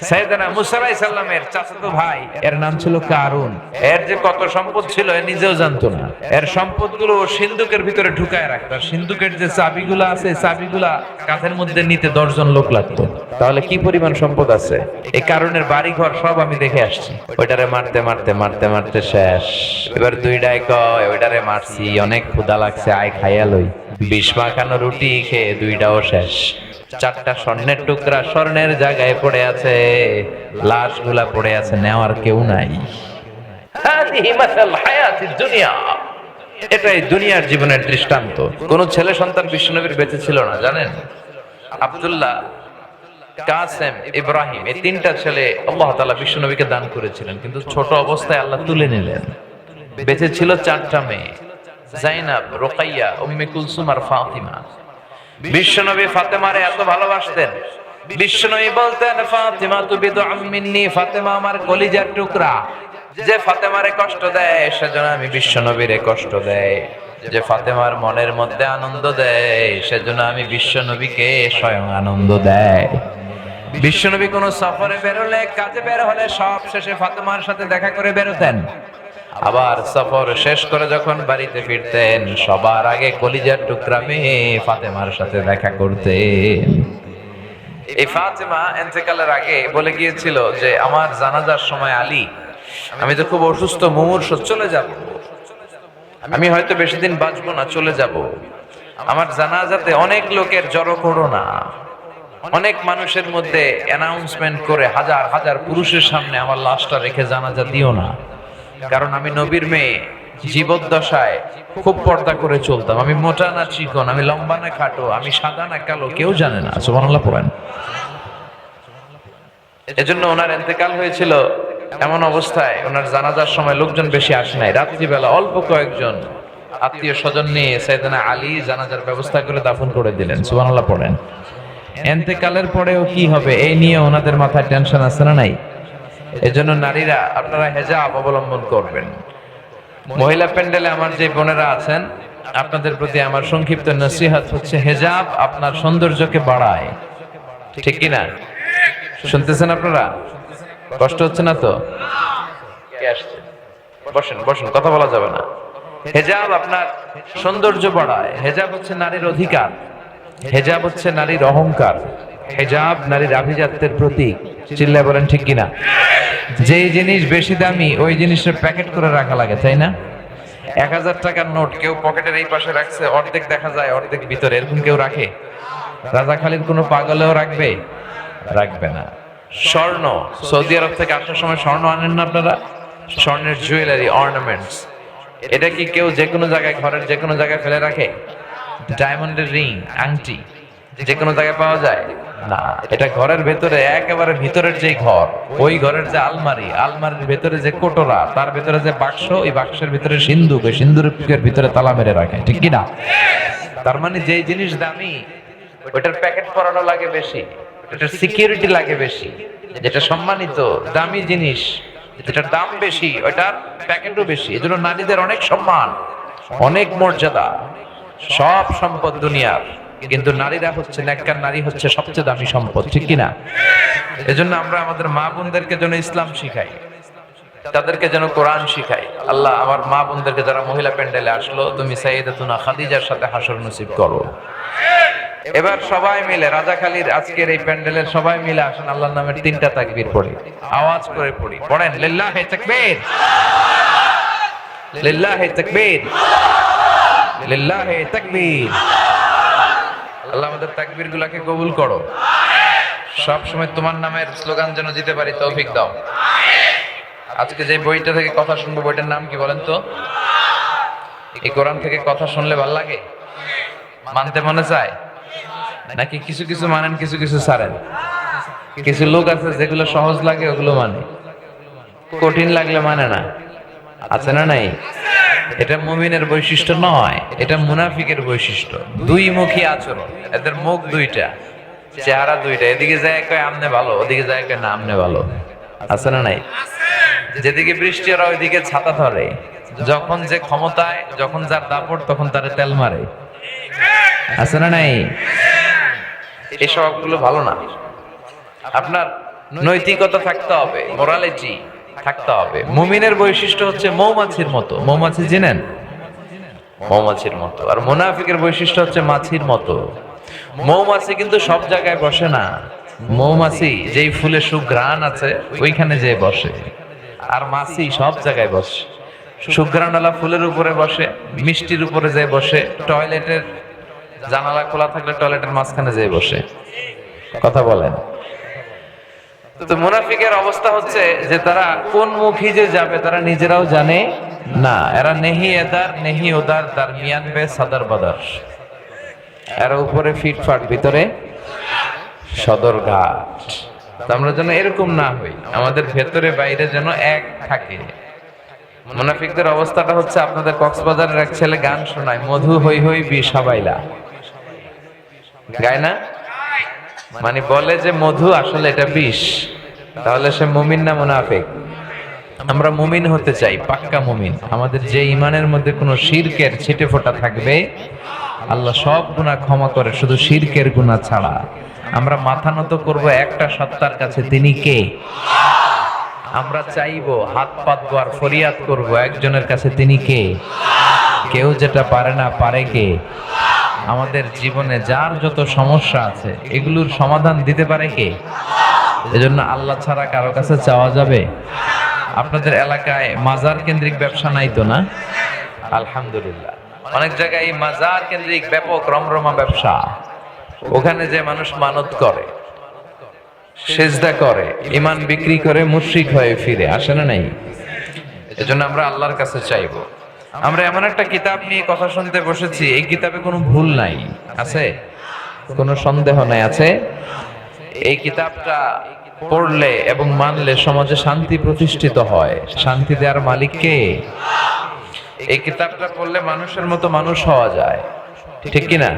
সাইয়েদনা মুসা আলাইহিস সালামের চাচাতো ভাই, এর নাম ছিল কারুন। এর যে কত সম্পদ ছিল এ নিজেও জানতো না। এর সম্পদগুলো সিন্ধুকের ভিতরে ঢুকায় রাখতো। সিন্ধুকের যে চাবিগুলো আছে, চাবিগুলা কাঁধের মধ্যে নিতে 10 জন লোক লাগতো। তাহলে কি পরিমাণ সম্পদ আছে! এই কারণের বাড়ি ঘর সব আমি দেখে আসছি। ওইটারে মারতে মারতে মারতে মারতে শেষ। এবার দুইটাই কয় ওইটারে মারছি, অনেক ক্ষুধা লাগছে, আয় খাইয়া লই। 20 মাখানো রুটি খেয়ে দুইটাও শেষ। 4টা স্বর্ণের টুকরা স্বর্ণের জায়গায় পড়ে আছে, লাশগুলা পড়ে আছে, নেওয়ার কেউ নাই। হাদিহি মাসাল হায়াতিদ দুনিয়া। এটাই দুনিয়ার জীবনের দৃষ্টান্ত। কোন ছেলে সন্তান বিশ্বনবীর বেঁচে ছিল না, জানেন? আব্দুল্লাহ, কাসেম, ইব্রাহিম, এই 3টা ছেলে আল্লাহ তাআলা বিশ্বনবীকে দান করেছিলেন, কিন্তু ছোট অবস্থায় আল্লাহ তুলে নিলেন। বেঁচে ছিল 4টা মেয়ে, যায়েনব, রুকাইয়া, উম্মে কুলসুম আর ফাতিমা। বিশ্বনবী ফাতেমারে এত ভালোবাসতেন, বিশ্বনবী বলতেন ফাতিমা তু বিদআম মিন্নি, ফাতেমা আমার কলিজার টুকরা। যে ফাতেমারে কষ্ট দেয় সেজন্য আমি বিশ্বনবীরে কষ্ট দেয়, যে ফাতেমার মনের মধ্যে আনন্দ দেয় সেজন্য আমি বিশ্বনবীকে স্বয়ং আনন্দ দেয়। বিশ্বনবী কোন সফরে বেরোলে, কাজে বের হলে সব শেষে ফাতেমার সাথে দেখা করে বেরোতেন। আবার সফর শেষ করে যখন বাড়িতে ফিরতেন সবার আগে কলিজার টুকরা মেয়ে ফাতেমার সাথে দেখা করতেন। এই ফাতেমা ইন্তেকালের আগে বলে গিয়েছিল যে আমার জানাজার সময় আলী, আমি তো খুব অসুস্থ, মুমূর্ষ, চলে যাব, আমি হয়তো বেশি দিন বাঁচবো না, চলে যাব। আমার জানাজাতে অনেক লোকের জড়ো করো না, অনেক মানুষের মধ্যে অ্যানাউন্সমেন্ট করে হাজার হাজার পুরুষের সামনে আমার লাশটা রেখে জানাজা দিও না। কারণ আমি নবীর মেয়ে, জীবদ্দশায় খুব পর্দা করে চলতাম। আমি মোটা না চিকন, আমি লম্বা না খাটো, আমি সাদা না কালো, কেউ জানে না। সুবহানাল্লাহ পড়েন। এজন্য ওনার ইন্তেকাল হয়েছিল এমন অবস্থায়, ওনার জানাজার সময় লোকজন বেশি আসে নাই। রাত্রিবেলা অল্প কয়েকজন আত্মীয় স্বজন নিয়ে সাইয়েদনা আলী জানাজার ব্যবস্থা করে দাফন করে দিলেন। সুবহানাল্লাহ পড়েন। ইন্তেকালের পরেও কি হবে এই নিয়ে ওনাদের মাথায় টেনশন আছে না নাই? এজন্য নারীরা আপনারা হিজাব অবলম্বন করবেন। মহিলা প্যান্ডেলে আমার যে বোনেরা আছেন, আপনাদের প্রতি আমার সংক্ষিপ্ত নসিহত হচ্ছে, হিজাব আপনার সৌন্দর্যকে বাড়ায়, ঠিক কি না? শুনতেছেন আপনারা? কষ্ট হচ্ছে না তো? কে আসছে? বসেন বসেন, কথা বলা যাবে না। হিজাব আপনার সৌন্দর্য বাড়ায়। হিজাব হচ্ছে নারীর অধিকার, হিজাব হচ্ছে নারীর অহংকার, হিজাব নারীর আভিজাত্যের প্রতীক। চিল্লায় বলেন ঠিক কিনা? যেই জিনিস বেশি দামি ওই জিনিসের প্যাকেট করে রাখা লাগে, তাই না? 1000 টাকার নোট কেউ পকেটের এই পাশে রাখছে, অর্ধেক দেখা যায় অর্ধেক ভিতরে, এরকম কেউ রাখে? রাজাখালীর কোনো পাগলেও রাখবে? রাখবে না। স্বর্ণ, সৌদি আরব থেকে আসার সময় স্বর্ণ আনেন না আপনারা? স্বর্ণের জুয়েলারি, অর্নামেন্টস, এটা কি কেউ যে কোনো জায়গায়, ঘরের যে কোনো জায়গায় ফেলে রাখে? ডায়মন্ডের রিং, আংটি যে কোনো জায়গায় পাওয়া যায় না। এটা ঘরের ভেতরে, একেবারে ভিতরের যে ঘর, ওই ঘরের যে আলমারি, আলমারির ভেতরে যে কোটরা, তার ভেতরে যে বাক্স, এই বাক্সের ভিতরে সিন্দুক, ওই সিন্দুকের ভিতরে তালা মেরে রাখে, ঠিক কি না? তার মানে যেই জিনিস দামি ওটার প্যাকেট পরানো লাগে বেশি, এটার সিকিউরিটি লাগে বেশি। যেটা সম্মানিত দামি জিনিস, যেটার দাম বেশি, ওটার প্যাকেটও বেশি। এজন্য নারীদের অনেক সম্মান, অনেক মর্যাদা। সব সম্পদ দুনিয়ার, কিন্তু নারীরা হচ্ছে, নেককার নারী হচ্ছে সবচেয়ে দামি সম্পদ, ঠিক কি না? এজন্য আমরা আমাদের মা বোনদেরকে যেন ইসলাম শিখাই, তাদেরকে যেন কোরআন শিখাই। আল্লাহ আমার মা বোনদেরকে যারা মহিলা প্যান্ডেলে আসলো, তুমি সাইয়েদাতুনা খাদিজার সাথে হাসর নসিব করো। এবার সবাই মিলে রাজাখালীর আজকের এই প্যান্ডেলের সবাই মিলে আসেন, আল্লাহর নামের 3টা তাকবীর পড়ি, আওয়াজ করে পড়ি। পড়েন লিল্লাহি তাকবীর, লিল্লাহি তাকবীর, লিল্লাহি তাকবীর। আল্লাহ আমাদের তাকবীর গুলাকে কবুল করো। সব সময় তোমার নামের স্লোগান যেন দিতে পারি, তৌফিক দাও। আজকে যে বইটা থেকে কথা শুনবো, বইটার নাম কি বলেন তো? এই কোরআন থেকে কথা শুনলে ভালো লাগে? মানতে মনে চায় নাকি? কিছু কিছু মানেন, কিছু কিছু ছাড়েন। কিছু লোক আছে যেগুলো সহজ লাগে ওগুলো মানে, কঠিন লাগলে মানে না। আছে না নাই? এটা মুমিনের বৈশিষ্ট্য নয়, এটা মুনাফিকের বৈশিষ্ট্য। দুই মুখী আচরণ, এদের মুখ দুইটা, চেহারা দুইটা। এদিকে যায় কয় আমনে ভালো, ওদিকে যায় কয় না আমনে ভালো। আছে না নাই? যেদিকে বৃষ্টি ওরা ওইদিকে ছাতা ধরে। যখন যে ক্ষমতায়, যখন যার দাপট, তখন তারে তেল মারে। আছে না নাই? এই স্বভাবগুলো ভালো না। আপনার নৈতিকতা থাকতে হবে, মোরালিটি থাকতে হবে। মুমিনের বৈশিষ্ট্য হচ্ছে মৌমাছির মতো। মৌমাছি চিনেন? মৌমাছির মতো। আর মুনাফিকের বৈশিষ্ট্য হচ্ছে মাছির মতো। মৌমাছি কিন্তু সব জায়গায় বসে না। মৌমাছি যেই ফুলে সুঘ্রাণ আছে ওইখানে যেয়ে বসে, আর মাছি সব জায়গায় বসে। সুঘ্রাণওয়ালা ফুলের উপরে বসে, মিষ্টির উপরে যেয়ে বসে, টয়লেটের জানালা খোলা থাকলে টয়লেটের মাঝখানে যেয়ে বসে। কথা বলেন। তো মুনাফিকের অবস্থা হচ্ছে যে তারা কোন মুখী যে যাবে তারা নিজেরাও জানে না। এরা নেহি এদার নেহি ওদার, দারমিয়ান বে সাদার বাদার। এরা উপরে ফিটফাট, ভিতরে সদরঘাট। আমরা যেন এরকম না হই, আমাদের ভেতরে বাইরে যেন এক থাকে। মুনাফিকদের অবস্থাটা হচ্ছে, আপনাদের কক্সবাজারের এক ছেলে গান শোনায়, মধু হই হই বিষ হাবাইলা, গায় না? মানে বলে যে মধু, আসলে এটা বিষ। তাহলে সে মুমিন না মুনাফিক? আমরা মুমিন হতে চাই, পাক্কা মুমিন। আমাদের যে ইমানের মধ্যে কোনো শিরকের ছিটে ফোঁটা থাকবে, আল্লাহ সব গুনাহ ক্ষমা করে, শুধু শিরকের গুনাহ ছাড়া। আমরা মাথা নত করব একটা সত্তার কাছে, তিনি কে? আমরা চাইবো, হাত পাতবো আর ফরিয়াদ করব একজনের কাছে, তিনি কে? কেউ যেটা পারে না, পারে কে? আমাদের জীবনে যার যত সমস্যা আছে এগুলোর সমাধান দিতে পারে কে? এজন্য আল্লাহ ছাড়া কারো কাছে চাওয়া যাবে? আপনাদের এলাকায় মাজার কেন্দ্রিক ব্যবসা নাই তো? না, আলহামদুলিল্লাহ। অনেক জায়গায় মাজার কেন্দ্রিক ব্যাপক রমরমা ব্যবসা। ওখানে যে মানুষ মানত করে, সেজদা করে, ঈমান বিক্রি করে মুশরিক হয়ে ফিরে আসে না? নাই? এজন্য আমরা আল্লাহর কাছে চাইবো। আমরা এমন একটা কিতাব নিয়ে কথা শুনতে বসেছি, এই কিতাবে কোনো ভুল নাই, আছে? কোনো সন্দেহ নাই, আছে? এই কিতাবটা পড়লে এবং মানলে সমাজে শান্তি প্রতিষ্ঠিত হয়। শান্তি দেওয়ার মালিক কে? এই কিতাবটা পড়লে মানুষের মতো মানুষ হওয়া যায়, ঠিক কি না?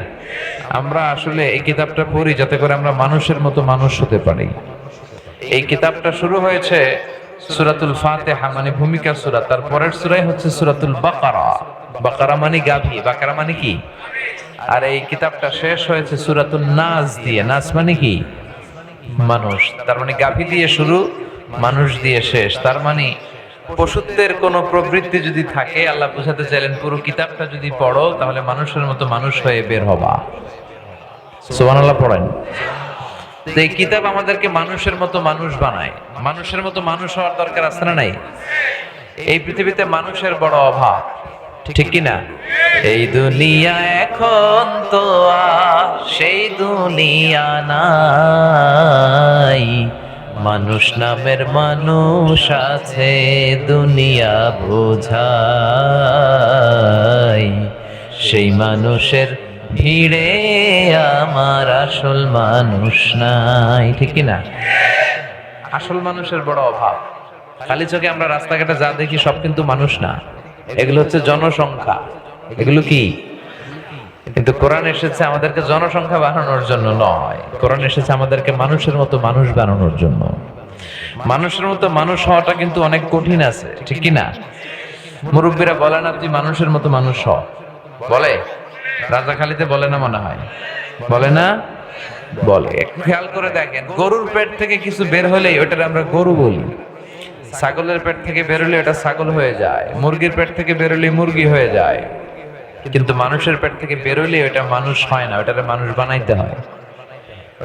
আমরা আসলে এই কিতাবটা পড়ি যাতে করে আমরা মানুষের মতো মানুষ হতে পারি। এই কিতাবটা শুরু হয়েছে সূরাতুল ফাতিহা, মানে ভূমিকা সূরা। তার পরের সূরাই হচ্ছে সূরাতুল বাকারা। বাকারা মানে গাভী, বাকারা মানে কি? আর এই কিতাবটা শেষ হয়েছে সূরাতুন নাস দিয়ে। নাস মানে কি? মানুষ। তার মানে গাভী দিয়ে শুরু, মানুষ দিয়ে শেষ। তার মানে পশুত্বের কোন প্রবৃত্তি যদি থাকে, আল্লাহ বোঝাতে চাইলেন পুরো কিতাবটা যদি পড়ো তাহলে মানুষের মতো মানুষ হয়ে বের হবা। সুবহানাল্লাহ পড়েন। এই কিতাব আমাদেরকে মানুষের মতো মানুষ বানায়। মানুষের মতো মানুষ হওয়ার দরকার আছে না নাই? এই পৃথিবীতে মানুষের বড় অভাব, ঠিক কি না? এই দুনিয়া এখন তো আর সেই দুনিয়া নাই, মানুষ নামের মানুষ আছে দুনিয়া বোঝাই, সেই মানুষের ভিড়ে আমার আসল মানুষ নাই, ঠিক কি না? আসল মানুষের বড় অভাব। খালি চোখে আমরা রাস্তাঘাটে যা দেখি সব কিন্তু মানুষ না, এগুলো হচ্ছে জনসংখ্যা। এগুলো কি? কিন্তু কোরআন এসেছে আমাদেরকে জনসংখ্যা বানানোর জন্য নয়, কোরআন এসেছে আমাদেরকে মানুষের মতো মানুষ বানানোর জন্য। মানুষের মতো মানুষ হওয়াটা কিন্তু অনেক কঠিন আছে, ঠিক কি না? মুরব্বীরা বলে না তুই মানুষের মতো মানুষ হ? বলে? রাজাখালীতে বলে না মনে হয়? বলে না? বলে। খেয়াল করে দেখেন, গরুর পেট থেকে কিছু বের হলেই ওটার আমরা গরু বলি। ছাগলের পেট থেকে বেরোলে ওটা ছাগল হয়ে যায়, মুরগির পেট থেকে বেরোলে মুরগি হয়ে যায়। কিন্তু মানুষের পেট থেকে বেরোলে ওটা মানুষ হয় না, ওটারে মানুষ বানাইতে হয়,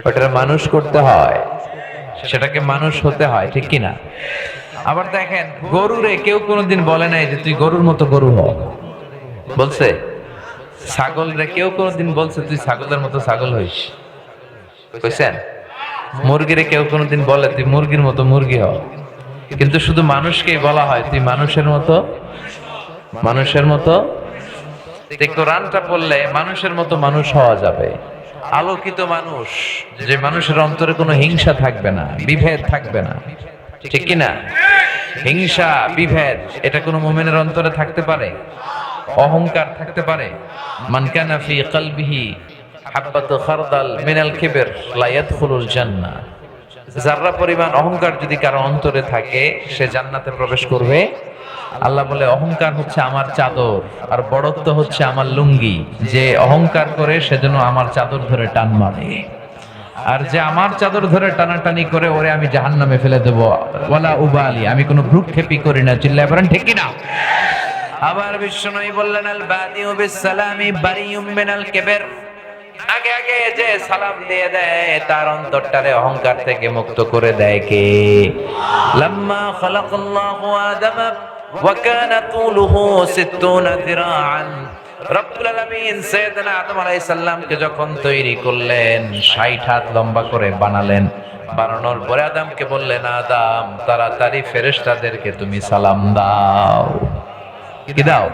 ওটারে মানুষ করতে হয়, সেটাকে মানুষ হতে হয়, ঠিক কি না? আবার দেখেন, গরুরে কেউ কোনোদিন বলে নাই যে তুই গরুর মতো গরু হ, বলছে? ছাগল রে কেউ কোনোদিন বলছে তুই ছাগলের মতো ছাগল হইস, কইছেন? মুরগিরে কেউ কোনোদিন বলে তুই মুরগির মতো মুরগি হ? কিন্তু শুধু মানুষকেই বলা হয় তুই মানুষের মতো মানুষের মতো। কোরআনটা পড়লে মানুষের মতো মানুষ হওয়া যাবে, আলোকিত মানুষ, যে মানুষের অন্তরে কোনো হিংসা থাকবে না, বিভেদ থাকবে না, ঠিক কি না? হিংসা বিভেদ এটা কোনো মুমিনের অন্তরে থাকতে পারে? অহংকার থাকতে পারে? মান কানা ফি কলবিহি হাববাতু খারদাল মিনাল কিবর লা ইয়াদখুলুল জান্নাহ। যারা পরিমাণ অহংকার যদি কারো অন্তরে থাকে সে জান্নাতে প্রবেশ করবে। আল্লাহ বলে অহংকার হচ্ছে আমার চাদর আর বড়ত্ব হচ্ছে আমার লুঙ্গি, যে অহংকার করে সেজন্য আমার চাদর ধরে টান মারে। আর যে আমার চাদর ধরে টানাটানি করে ওরে আমি জাহান্নামে ফেলে দেব, ওয়ালা উবালি, আমি কোনো ভ্রুক্ষেপই করি না। চিল্লায় বলেন ঠিক কি না? আবার বিশ্বনবী বললেন, আল বাদিউ বিস সালামি বারিউম মিনাল কিবর, আগে আগে যে সালাম দিয়ে দেয় তার অন্তরটারে অহংকার থেকে মুক্ত করে দেয় কে? লাম্মা খালাকাল্লাহু আদামা ওয়া কানা তুলুহু 60 যিরাআন, রব্বুল আলামিন সাইয়েদনা আদম আলাইহিস সালামকে যখন তৈরি করলেন 60 হাত লম্বা করে বানালেন। বানানোর পরে আদমকে বললেন, আদম তাড়াতাড়ি ফেরেশতাদেরকে তুমি সালাম দাও। কি দাও?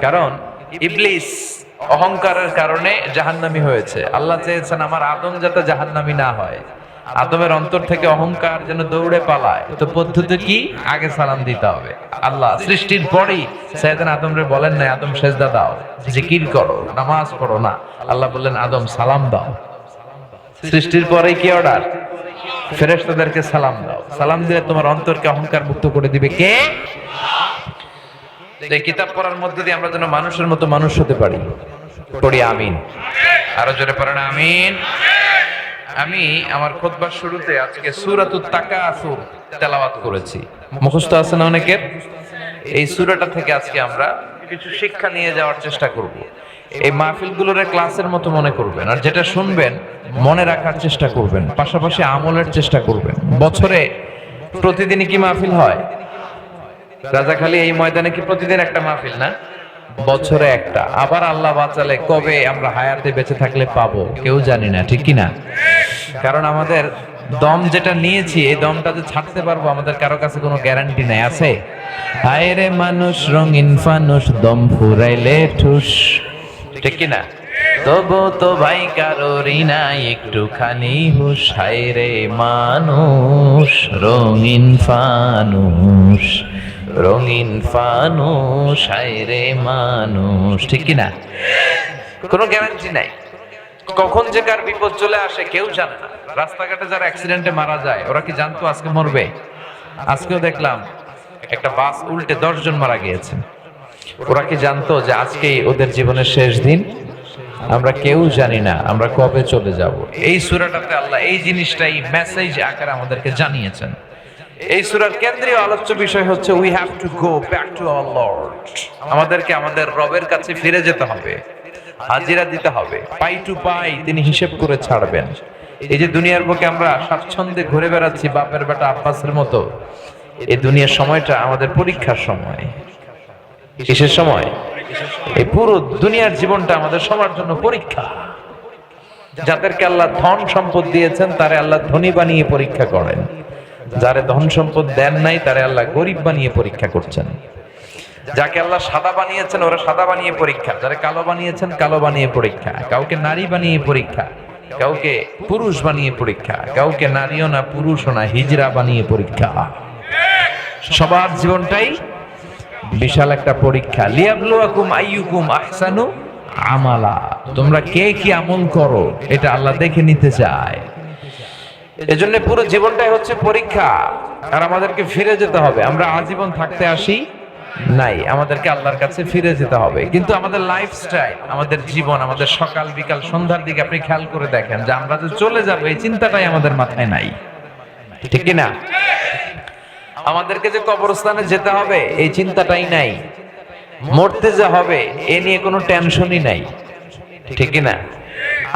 কারণ ইবলিস অহংকারের কারণে জাহান্নামী হয়েছে। আল্লাহ চেয়েছেন আমার আদম যাতে জাহান্নামী না হয়, আদমের অন্তর থেকে অহংকার যেন দৌড়ে পালায়। তো পদ্ধতি কি? আগে সালাম দিতে হবে। আল্লাহ সৃষ্টির পরেই সাইয়েদনা আদমরে বলেন না আদম সেজদা দাও, জিকির করো, নামাজ পড়ো না। আল্লাহ বললেন আদম সালাম দাও। সৃষ্টির পরেই কি অর্ডার? ফেরেশতাদেরকে সালাম দাও। সালাম দিলে তোমার অন্তরকে অহংকার মুক্ত করে দিবে কে? এই কিতাব পড়ার মধ্যে দিয়ে আমরা যেন মানুষের মতো মানুষ হতে পারি। পড়ি আমিন। আরো জোরে পড়েন আমিন। আমি আমার খুতবার শুরুতে আজকে সূরাতুত তাকাসুর তেলাওয়াত করেছি, মুখস্থ আছে না অনেকের? এই সূরাটা থেকে আজকে আমরা কিছু শিক্ষা নিয়ে যাওয়ার চেষ্টা করব। এই মাহফিলগুলোর ক্লাসের মতো মনে করবেন, আর যেটা শুনবেন মনে রাখার চেষ্টা করবেন, পাশাপাশি আমলের চেষ্টা করবেন। বছরে প্রতিদিনই কি মাহফিল হয়? রাজাখালী এই ময়দানে কি প্রতিদিন একটা মাহফিল না? বছরে একটা। আবার আল্লাহ বাঁচালে কবে আমরা হায়াতে বেঁচে থাকলে পাবো কেউ জানি না, ঠিক কি না? কারণ আমাদের দম যেটা নিয়েছি এই দমটা যে ছাড়তে পারবো আমাদের কারো কাছে কোনো গ্যারান্টি নাই। আছে? হায় রে মানুষ রঙিন ফানুষ, দম ফুরাইলে ঠুস, ঠিক কি না? তবু তো ভাই কারোরই নাই একটুখানি হুশ। হায় রে মানুষ রঙিন ফানুষ, রঙিন ফানুষ, হায় রে মানুষ, ঠিক কি না? কোনো গ্যারান্টি নাই, কখন যে কার বিপদ চলে আসে কেউ জানে না। রাস্তাঘাটে যারা অ্যাক্সিডেন্টে মারা যায় ওরা কি জানতো আজকে মরবে? আজকেও দেখলাম একটা বাস উল্টে 10 জন মারা গিয়েছে। ওরা কি জানতো যে আজকেই ওদের জীবনের শেষ দিন? আমরা কেউ জানি না আমরা কবে চলে যাব। এই সূরাটাতে আল্লাহ এই জিনিসটাই মেসেজ আকারে আমাদেরকে জানিয়েছেন। এই সূরার কেন্দ্রীয় আলোচ্য বিষয় হচ্ছে we have to go back to our Lord. আমাদেরকে আমাদের রবের কাছে ফিরে যেতে হবে, হাজিরা দিতে হবে। পাই টু পাই তিনি হিসেব করে ছাড়বেন। এই যে দুনিয়ার বুকে আমরা স্বাচ্ছন্দ্যে ঘুরে বেড়াচ্ছি বাপের বেটা আব্বাসের মতো, এই দুনিয়ার সময়টা আমাদের পরীক্ষার সময়। কিসের সময়? এই পুরো দুনিয়ার জীবনটা আমাদের সবার জন্য পরীক্ষা। যাদেরকে আল্লাহ ধন সম্পদ দিয়েছেন তারে আল্লাহ ধনী বানিয়ে পরীক্ষা করেন, যারে ধন সম্পদ দেন নাই তারে আল্লাহ গরিব বানিয়ে পরীক্ষা করছেন। যাকে আল্লাহ সাদা বানিয়েছেন ওরা সাদা বানিয়ে পরীক্ষা, যারা কালো বানিয়েছেন কালো বানিয়ে পরীক্ষা, কাউকে নারী বানিয়ে পরীক্ষা, কাউকে পুরুষ বানিয়ে পরীক্ষা, কাউকে নারীও না পুরুষও না হিজড়া বানিয়ে পরীক্ষা। সবার জীবনটাই বিশাল একটা পরীক্ষা। লিয়াবলুয়াকুম আইয়ুকুম আহসানু আমালা, তোমরা কে কি আমল করো এটা আল্লাহ দেখে নিতে চায়। এজন্য পুরো জীবনটাই হচ্ছে পরীক্ষা। আর আমাদেরকে ফিরে যেতে হবে। আমরা আজীবন থাকতে আসি নাই, আমাদেরকে আল্লাহর কাছে ফিরে যেতে হবে। কিন্তু আমাদের লাইফস্টাইল, আমাদের জীবন, আমাদের সকাল বিকাল সন্ধ্যার দিকে আপনি খেয়াল করে দেখেন যে আমরা যে চলে যাবো এই চিন্তাটাই আমাদের মাথায় নাই, ঠিক কি না? আমাদেরকে যে কবরস্থানে যেতে হবে এই চিন্তাটাই নাই, মরতে যে হবে এ নিয়ে কোনো টেনশনই নাই, ঠিক কি না?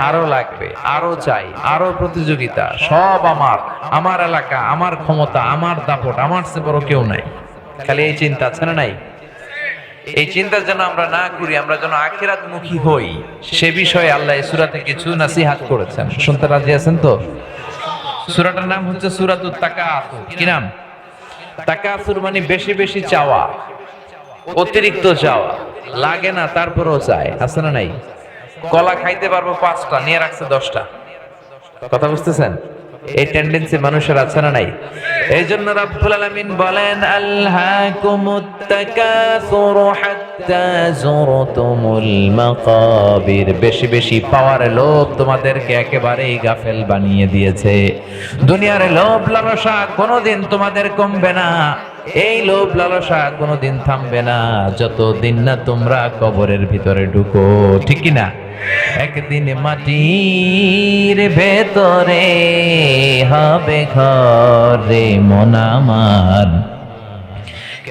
আরো লাগবে, আরো চাই, আরো প্রতিযোগিতা, সব আমার, আমার এলাকা, আমার ক্ষমতা, আমার দাপট, আমার চেয়ে বড় কেউ নাই। খালি এই চিন্তা আছে না নাই? এই চিন্তা যেন আমরা না করি, আমরা যেন আখিরাত মুখী হই, সে বিষয়ে আল্লাহ এই সূরাতে কিছু নসিহত করেছেন। শুনতে রাজি আছেন তো? সূরাটার নাম হচ্ছে সূরাতুত তাকাসুর। কি নাম? তাকাসুর মানে বেশি বেশি চাওয়া, অতিরিক্ত চাওয়া, লাগে না তারপরেও চায়, আছে না নাই? কলা খাইতে পারবো 5টা, নিয়ে রাখছে 10টা। কথা বুঝতেছেন? এই টেন্ডেন্সি মানুষের আছে না নাই? এই জন্য রাব্বুল আলামিন বলেন আলহাকুমুত তাকাসুর হাত্তা যুরতুমুল মাকাবির, বেশি বেশি পাওয়ার লোভ তোমাদেরকে একেবারেই গাফেল বানিয়ে দিয়েছে। দুনিয়ার লোভ লালসা কোনোদিন তোমাদের কমবে না। এই লোভ লালসা কোনোদিন থামবে না যতদিন না তোমরা কবরের ভিতরে ঢুকো, ঠিক কি না? একদিন মাটির ভেতরে হবে ঘর রে মন আমার,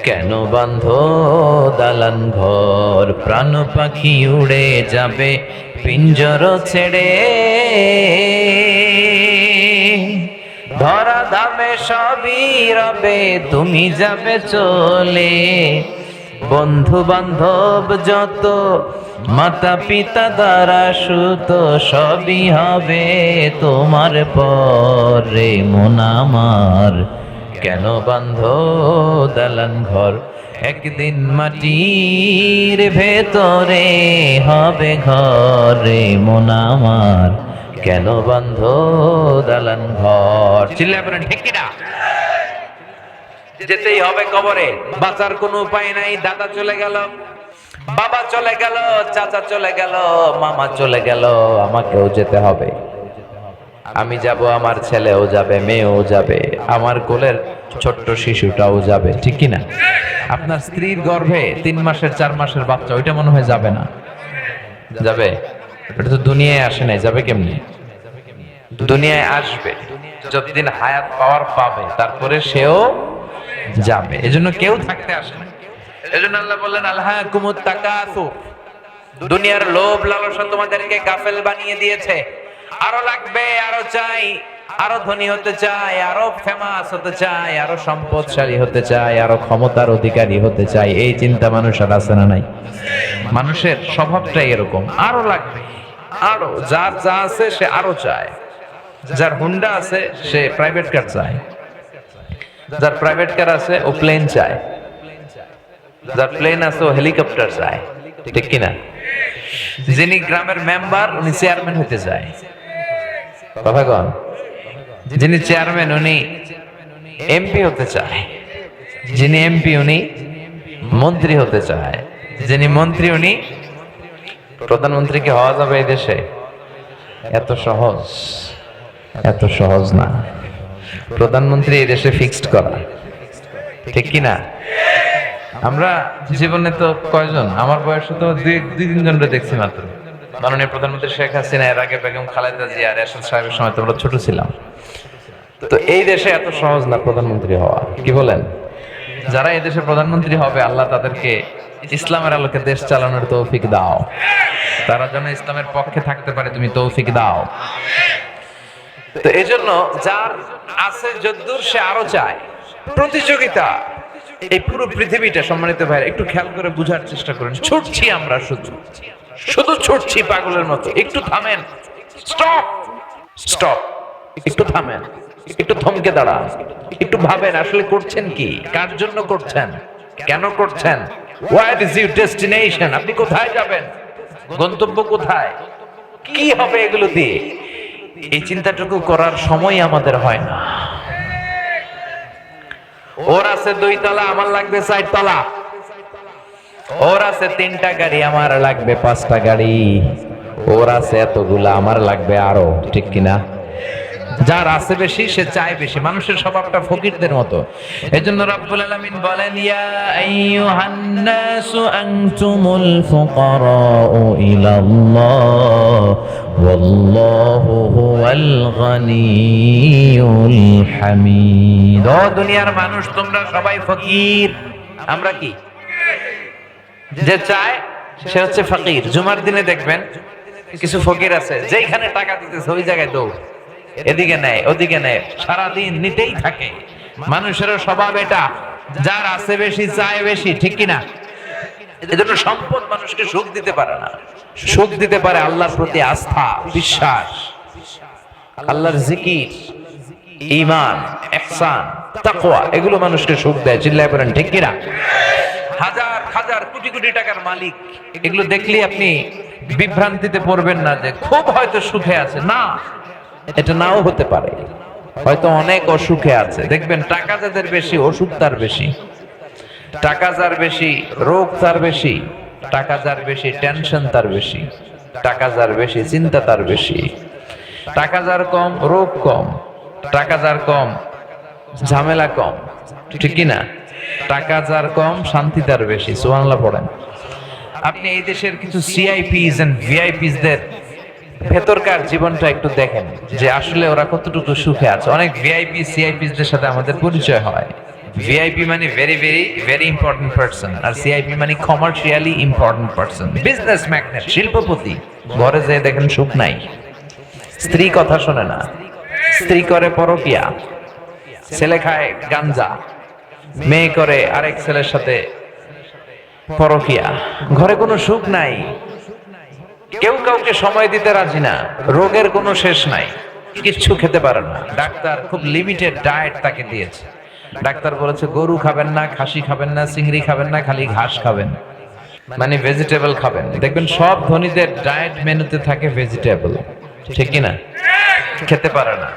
কেন বান্ধ দালান ঘর? প্রাণ পাখি উড়ে যাবে পিঞ্জর ছেড়ে, ধরা ধামে সবই রবে তুমি যাবে চলে। বন্ধু বান্ধব যত মাতা পিতা দ্বারা সুত সবই হবে তোমার পরে মন আমার, কেন বান্ধ দালান ঘর? একদিন মাটির ভেতরে হবে ঘরে মন আমার, কেন বান্ধ দালান ঘর? চিল্লায় বলেন ঠিক কিনা? যেতেই হবে কবরে, বাঁচার কোনো উপায় নাই। দাদা চলে গেল, বাবা চলে গেল, চাচা চলে গেল, মামা চলে গেল, আমাকেও যেতে হবে। আমি যাব, আমার ছেলেও যাবে, মেয়েও যাবে, আমার কোলের ছোট্ট শিশুটাও যাবে, ঠিক কিনা? আপনার স্ত্রীর গর্ভে 3 মাসের 4 মাসের বাচ্চা, ওইটা মনে হয় যাবে না? যাবে? এটা তো দুনিয়ায় আসে নাই, যাবে কেমনি? দুনিয়ায় আসবে, যতদিন হায়াত পাওয়ার পাবে তারপরে সেও যাবে। এজন্য কেউ থাকতে আসে না। এজন্য আল্লাহ বললেন আলহাকুমুত তাকাসুর, দুনিয়ার লোভ লালসা তোমাদেরকে গাফেল বানিয়ে দিয়েছে। আরো লাগবে, আরো চাই, আরো ধনী হতে চাই, আরো ফেমাস হতে চাই, আরো সম্পদশালী হতে চাই, আরো ক্ষমতার অধিকারী হতে চাই। এই চিন্তা মানুষের আছে না নাই? মানুষের স্বভাবটাই এরকম, আরো লাগবে, আরো। যার যা আছে সে আরো চায়। যার হুন্ডা আছে সে প্রাইভেট কার চায়, যার প্রাইভেট কার আছে ও প্লেন চায়, যার প্লেন আছে ও হেলিকপ্টার চায়, ঠিক কিনা? যিনি গ্রামের মেম্বার উনি চেয়ারম্যান হতে চায়, কথা কন। যিনি চেয়ারম্যান উনি এমপি হতে চায়, যিনি এমপি উনি মন্ত্রী হতে চায়, যিনি মন্ত্রী উনি প্রধানমন্ত্রী। কি হওয়া যাবে এই দেশে? এত সহজ, এত সহজ না প্রধানমন্ত্রী এই দেশে ফিক্সড করা, ঠিক কিনা? আমরা জীবনে তো কয়জন, আমার বয়সে তো দুই তিনজনকে দেখছি মাত্র। মাননীয় প্রধানমন্ত্রী শেখ হাসিনা, এর আগে বেগম খালেদা জিয়া, এরশাদ সাহেবের সময় তো আমরা ছোট ছিলাম। তো এই দেশে এত সহজ না প্রধানমন্ত্রী হওয়া, কি বলেন? যারা এই দেশে প্রধানমন্ত্রী হবে আল্লাহ তাদেরকে ইসলামের আলোকে দেশ চালানোর তৌফিক দাও, তারা যেন ইসলামের পক্ষে থাকতে পারে, তুমি তৌফিক দাও। তো এই জন্য যার আছে যদ্দূর সে আরো চায়। প্রতিযোগিতা, এই পুরো পৃথিবীটা, সম্মানিত ভাই একটু খেয়াল করে বুঝার চেষ্টা করুন। ছুটছি আমরা, শুধু শুধু ছুটছি পাগলের মতো। একটু থামেন, স্টপ স্টপ, একটু থামেন, একটু থমকে দাঁড়ান, একটু ভাবেন আসলে করছেন কি, কার জন্য করছেন, কেন করছেন? What is your destination? আপনি কোথায় যাবেন, গন্তব্য কোথায়, কি হবে এগুলো দিয়ে? এই চিন্তাটুকু করার সময় আমাদের হয় না। ওর আছে 2 তলা, আমার লাগবে 4 তলা। ওর আছে 3টা গাড়ি, আমার লাগবে 5টা গাড়ি। ওর আছে এতগুলা, আমার লাগবে আরো, ঠিক কিনা? যার আছে বেশি সে চায় বেশি। মানুষের স্বভাবটা ফকিরদের মতো। এজন্য রব্বুল আলামিন বলেন, ইয়া আইয়ুহান নাসু আনতুমুল ফুকারাউ ইলাল্লাহ ওয়াল্লাহু হুয়াল গনিয়ুল হামিদ। ও দুনিয়ার মানুষ, তোমরা সবাই ফকির। আমরা কি? যে চায় সে হচ্ছে ফকির। জুমার দিনে দেখবেন কিছু ফকির আছে, যেখানে টাকা দিতেছে ওই জায়গায় দৌড়, এদিকে নেয় ওদিকে নেয়, সারাদিন নিতেই থাকে। মানুষের স্বভাব এটা, যার আছে বেশি চায় বেশি, ঠিক কিনা? এজন্য সম্পদ মানুষকে সুখ দিতে পারে না। সুখ দিতে পারে আল্লাহর প্রতি আস্থা, বিশ্বাস, আল্লাহর জিকির, ঈমান, ইহসান, তাকওয়া, এগুলো মানুষকে সুখ দেয়। চিল্লায় বলেন ঠিক কিনা? হাজার হাজার কোটি কোটি টাকার মালিক, এগুলো দেখলে আপনি বিভ্রান্তিতে পড়বেন না যে খুব হয়তো সুখে আছে। না, এটা নাও হতে পারে, হয়তো অনেক অসুখে আছে। দেখবেন টাকা যাদের বেশি অসুখ তার বেশি, টাকা যার বেশি রোগ তার বেশি, টাকা যার বেশি টেনশন তার বেশি, টাকা যার বেশি চিন্তা তার বেশি, টাকা যার কম রোগ কম, টাকা যার কম ঝামেলা কম, ঠিক কিনা? টাকা যার কম শান্তি তার বেশি। সুবহানাল্লাহ পড়েন। আপনি এই দেশের কিছু সিআইপিস এন্ড ভিআইপিস দের ভেতরকার জীবনটা একটু দেখেন যে আসলে ওরা কতটুকু সুখে আছে। অনেক ভিআইপি সিআইপিস দের সাথে আমাদের পরিচয় হয়। ভিআইপি মানে very very very important person, আর সিআইপি মানে commercially important person, business magnate, শিল্পপতি। ঘরে যেয়ে দেখেন সুখ নাই, স্ত্রী কথা শোনে না, স্ত্রী করে পরকিয়া, ছেলে খায় গাঞ্জা, মেয়ে করে আরেক ছেলের সাথে পরকিয়া, ঘরে কোনো সুখ নাই, কেউ কাউকে সময় দিতে রাজি না, রোগের কোনো শেষ নাই, কিচ্ছু খেতে পারে না। ডাক্তার খুব লিমিটেড ডায়েট তাকে দিয়েছে। ডাক্তার বলেছে গরু খাবেন না, খাসি খাবেন না, চিংড়ি খাবেন না, খালি ঘাস খাবেন, মানে ভেজিটেবল খাবেন। দেখবেন সব ধনীদের ডায়েট মেনুতে থাকে ভেজিটেবল, ঠিক কি না? খেতে পারে না,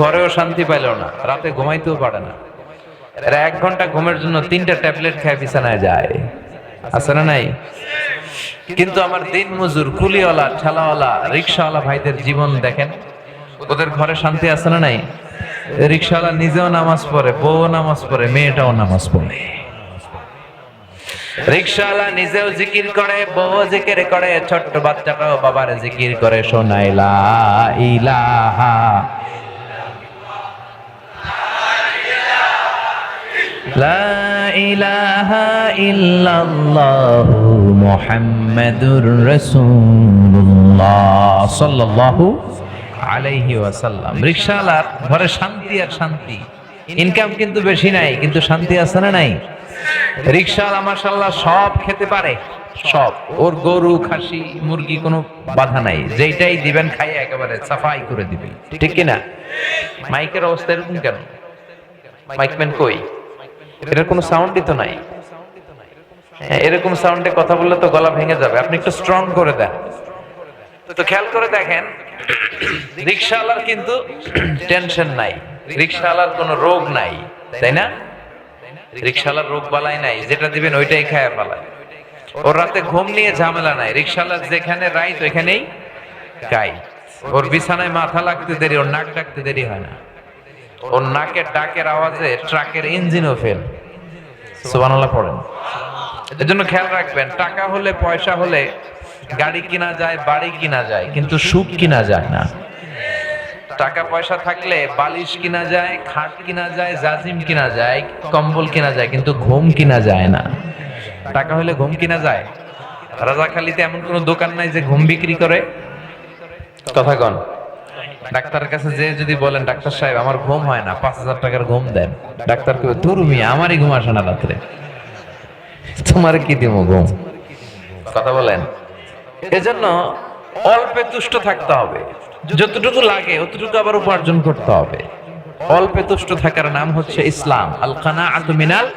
ঘরেও শান্তি পাইল না, রাতে ঘুমাইতেও পারে না। এরা 1 ঘন্টা ঘুমের জন্য 3টা ট্যাবলেট খেয়ে বিছানায় যায়, আছে না নাই? কিন্তু আমার দিন মজুর, কুলিওয়ালা, ঠেলাওয়ালা, রিক্সাওয়ালা ভাইদের জীবন দেখেন, ওদের ঘরে শান্তি আছে না নাই? রিক্সাওয়ালা নিজেও নামাজ পড়ে, বউও নামাজ পড়ে, মেয়েটাও নামাজ পড়ে। রিক্সাওয়ালা নিজেও জিকির করে, বউও জিকির করে, ছোট্ট বাচ্চাটাও বাবার জিকির করে, শোনায় লা ইলাহা লা ইলাহা ইল্লাল্লাহু মুহাম্মাদুর রাসূলুল্লাহ সাল্লাল্লাহু আলাইহি ওয়াসাল্লাম। রিকশাওয়ালার ঘরে শান্তি আর শান্তি। ইনকাম কিন্তু বেশি নাই, কিন্তু শান্তি আছে না নাই? রিকশাওয়ালা মাশাআল্লাহ সব খেতে পারে, সব। ওর গরু, খাসি, মুরগি কোনো বাধা নাই, যেইটাই দিবেন খাইয়ে একেবারে সাফাই করে দিবে, ঠিক কি না? মাইকের অবস্থা এরকম কেন? মাইকম্যান কই? এটার কোনো সাউন্ডই তো নাই। এরকম সাউন্ডে কথা বললে তো গলা ভেঙে যাবে, আপনি একটু স্ট্রং করে দেন। তো খেয়াল করে দেখেন, রিকশাওয়ালার কিন্তু টেনশন নাই, রিকশাওয়ালার কোনো রোগ নাই, তাই না? রিকশাওয়ালার রোগ বালাই নাই, যেটা দিবেন ওইটাই খায় পালায়। ওর রাতে ঘুম নিয়ে ঝামেলা নাই, রিকশাওয়ালার যেখানে রাইত ওইখানেই গাই। ওর বিছানায় মাথা লাগতে দেরি, ওর নাক ডাকতে দেরি হয় না। ওর নাকের ডাকের আওয়াজে ট্রাকের ইঞ্জিনও ফেল। সুবহানাল্লাহ পড়েন। এজন্য খেয়াল রাখবেন, টাকা হলে, পয়সা হলে গাড়ি কিনা যায়, বাড়ি কিনা যায়, কিন্তু সুখ কিনা যায় না। টাকা পয়সা থাকলে বালিশ কিনা যায়, খাট কিনা যায়, জাজিম কিনা যায়, কম্বল কিনা যায়, কিন্তু ঘুম কিনা যায় না। টাকা হলে ঘুম কিনা যায়? রাজাখালীতে এমন কোন দোকান নাই যে ঘুম বিক্রি করে? কথা কন। ডাক্তারের কাছে যে যদি বলেন ডাক্তার সাহেব আমার ঘুম হয় না, 5,000 টাকার ঘুম দেন, ডাক্তার কবে ধুর মিয়া আমারই ঘুম আসে না রাত্রে, তোমার কি দিব ঘুম? কথা বলেন। এজন্য অল্পে তুষ্ট থাকতে হবে, যতটুকু লাগে অতটুকু আবার উপার্জন করতে হবে। অল্পে তুষ্ট থাকার নাম হচ্ছে ইসলাম, আল কানাআতু মিনাল।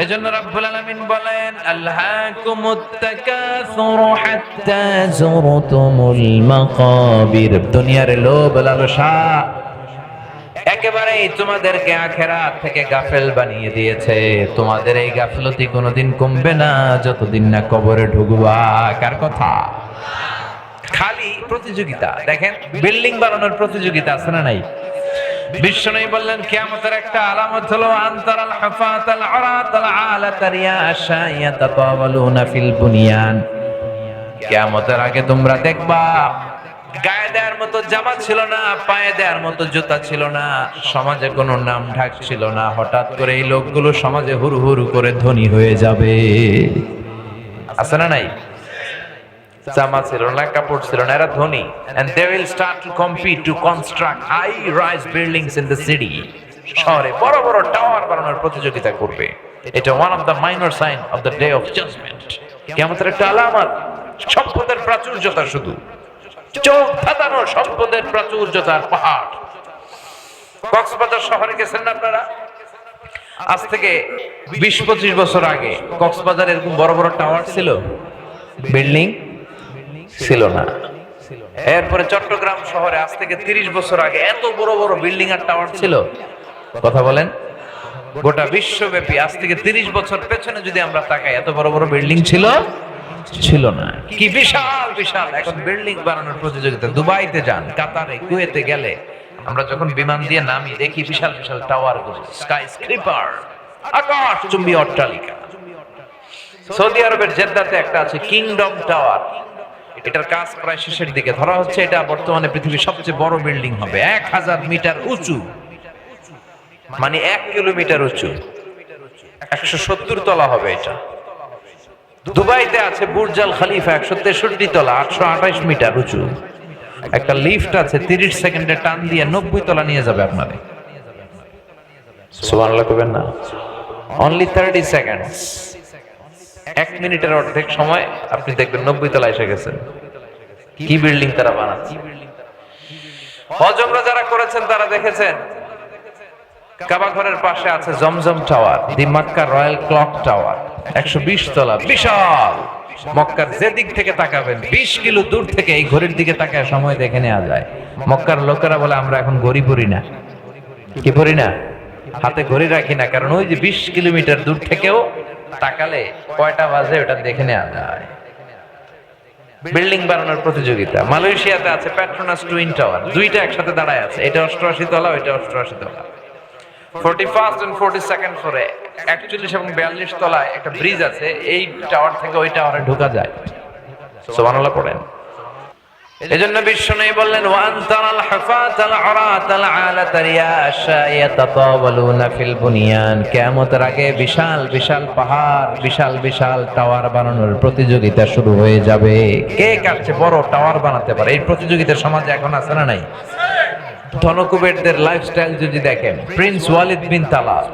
এজন্য রাব্বুল আলামিন বলেন আলহাকুমুত তাকাসুর হাত্তা যুরতুমুল মাকাবির। দুনিয়ার লোভ লালসা একেবারেই তোমাদেরকে আখিরাত থেকে গাফেল বানিয়ে দিয়েছে। তোমাদের এই গাফলতি কোনোদিন কমবে না যতদিন না কবরে ঢুকবা। কার কথা? খালি প্রতিযোগিতা। দেখেন বিল্ডিং বানানোর প্রতিযোগিতা আছে না নাই? বিশ্বনবী বললেন কিয়ামতের একটা আলামত হলো আনতারাল হুফাতাল আরাতাল আলাতারিয়া আশায়াতাতাওয়ালুনা ফিল বুনিয়ান। কিয়ামতের আগে তোমরা দেখবা গায়ে দেওয়ার মতো জামা ছিল না, পায়ে দেওয়ার মতো জুতা ছিল না, সমাজে কোনো নাম ঢাক ছিল না। হঠাৎ করে এই লোকগুলো সমাজে হুড় হুড় করে ধনী হয়ে যাবে। আছে না নাই? জামা ছিল না, কাপড় ছিল না, এরা ধনী। and they will start to compete to construct high rise buildings in the city. শহরে বড় বড় টাওয়ার বানানোর প্রতিযোগিতা করবে। এটা one of the minor sign of the day of judgment. কিয়ামতের একটা আলামত। সম্পদের প্রাচুর্যতা, শুধু চোখ ধাঁধানো সম্পদের প্রাচুর্যতার পাহাড়। কক্সবাজার শহরে গেছেন না আপনারা? আজ থেকে 20-25 বছর আগে কক্সবাজারে এরকম বড় বড় টাওয়ার ছিল, বিল্ডিং ছিল না। এরপরে চট্টগ্রাম শহরে আজ থেকে 30 বছর আগে এত বড় বড় বিল্ডিং আর টাওয়ার ছিল। কথা বলেন। গোটা বিশ্বব্যাপী আজ থেকে 30 বছর পেছনে যদি আমরা তাকাই, এত বড় বড় বিল্ডিং ছিল না। কি বিশাল বিশাল এখন বিল্ডিং বানানোর প্রতিযোগিতা। দুবাইতে যান, কাতারে, কুয়েতে গেলে আমরা যখন বিমান দিয়ে নামি দেখি বিশাল বিশাল টাওয়ার গুলো, স্কাই স্ক্রিপার, আকাশ চুম্বী অট্টালিকা। সৌদি আরবের জেদ্দাতে একটা আছে কিংডম টাওয়ার। এটার কাজ প্রায় শেষের দিকে, ধরা হচ্ছে এটা বর্তমানে পৃথিবীর সবচেয়ে বড় বিল্ডিং হবে। 1000 মিটার উঁচু, মানে 1 কিলোমিটার উঁচু, 170 তলা হবে এটা। দুবাইতে আছে বুর্জ আল খলিফা, 163 তলা, 828 মিটার উঁচু। একটা লিফট আছে 30 সেকেন্ডে টান দিয়ে 90 তলা নিয়ে যাবে আপনারে। সুবহানাল্লাহ কইবেন না? অনলি 30 সেকেন্ডস, 1 মিনিটের অর্ধেক সময় আপনি দেখবেন 90 তলা এসে গেছেন। কি বিল্ডিং তারা বানাচ্ছে! হজ উমরা যারা করেছেন তারা দেখেছেন কাবা ঘরের পাশে আছে জমজম টাওয়ার, দি মক্কা রয়্যাল ক্লক টাওয়ার, 120 তলা, বিশাল। মক্কার যে দিক থেকে তাকাবেন 20 কিলো দূর থেকে এই ঘড়ির দিকে তাকায় সময় দেখে নেওয়া যায়। মক্কার লোকেরা বলে আমরা এখন ঘড়ি পরি না। কি পরি না? হাতে ঘড়ি রাখি না, কারণ ওই যে 20 কিলোমিটার দূর থেকেও তাকালে কয়টা বাজে ওটা দেখে নেওয়া যায়। বিল্ডিং বানানোর প্রতিযোগিতা। মালয়েশিয়াতে আছে পেট্রোনাস টুইন টাওয়ার, দুইটা একসাথে দাঁড়ায় আছে, এটা 88 তলা, ওইটা 88 তলা। 41st and 42nd ফ্লোরে 41 এবং 42 তলায় একটা ব্রিজ আছে, এই টাওয়ার থেকে ওই টাওয়ারে ঢোকা যায়। সুবহানাল্লাহ পড়েন। এজন্য বিশ্বনবী বললেন ওয়ান তারাল হাফাতাল আরাতাল আলাতা রিয়াশা ইয়াতাতাওয়ালুনা ফিল বুনিয়ান। কিয়ামতের আগে বিশাল বিশাল পাহাড়, বিশাল বিশাল টাওয়ার বানানোর প্রতিযোগিতা শুরু হয়ে যাবে। কে কার চেয়ে বড় টাওয়ার বানাতে পারে, এই প্রতিযোগিতা সমাজে এখন আছে না নাই? ধনকুবেরদের লাইফস্টাইল যদি দেখেন, প্রিন্স ওয়ালিদ বিন তালাল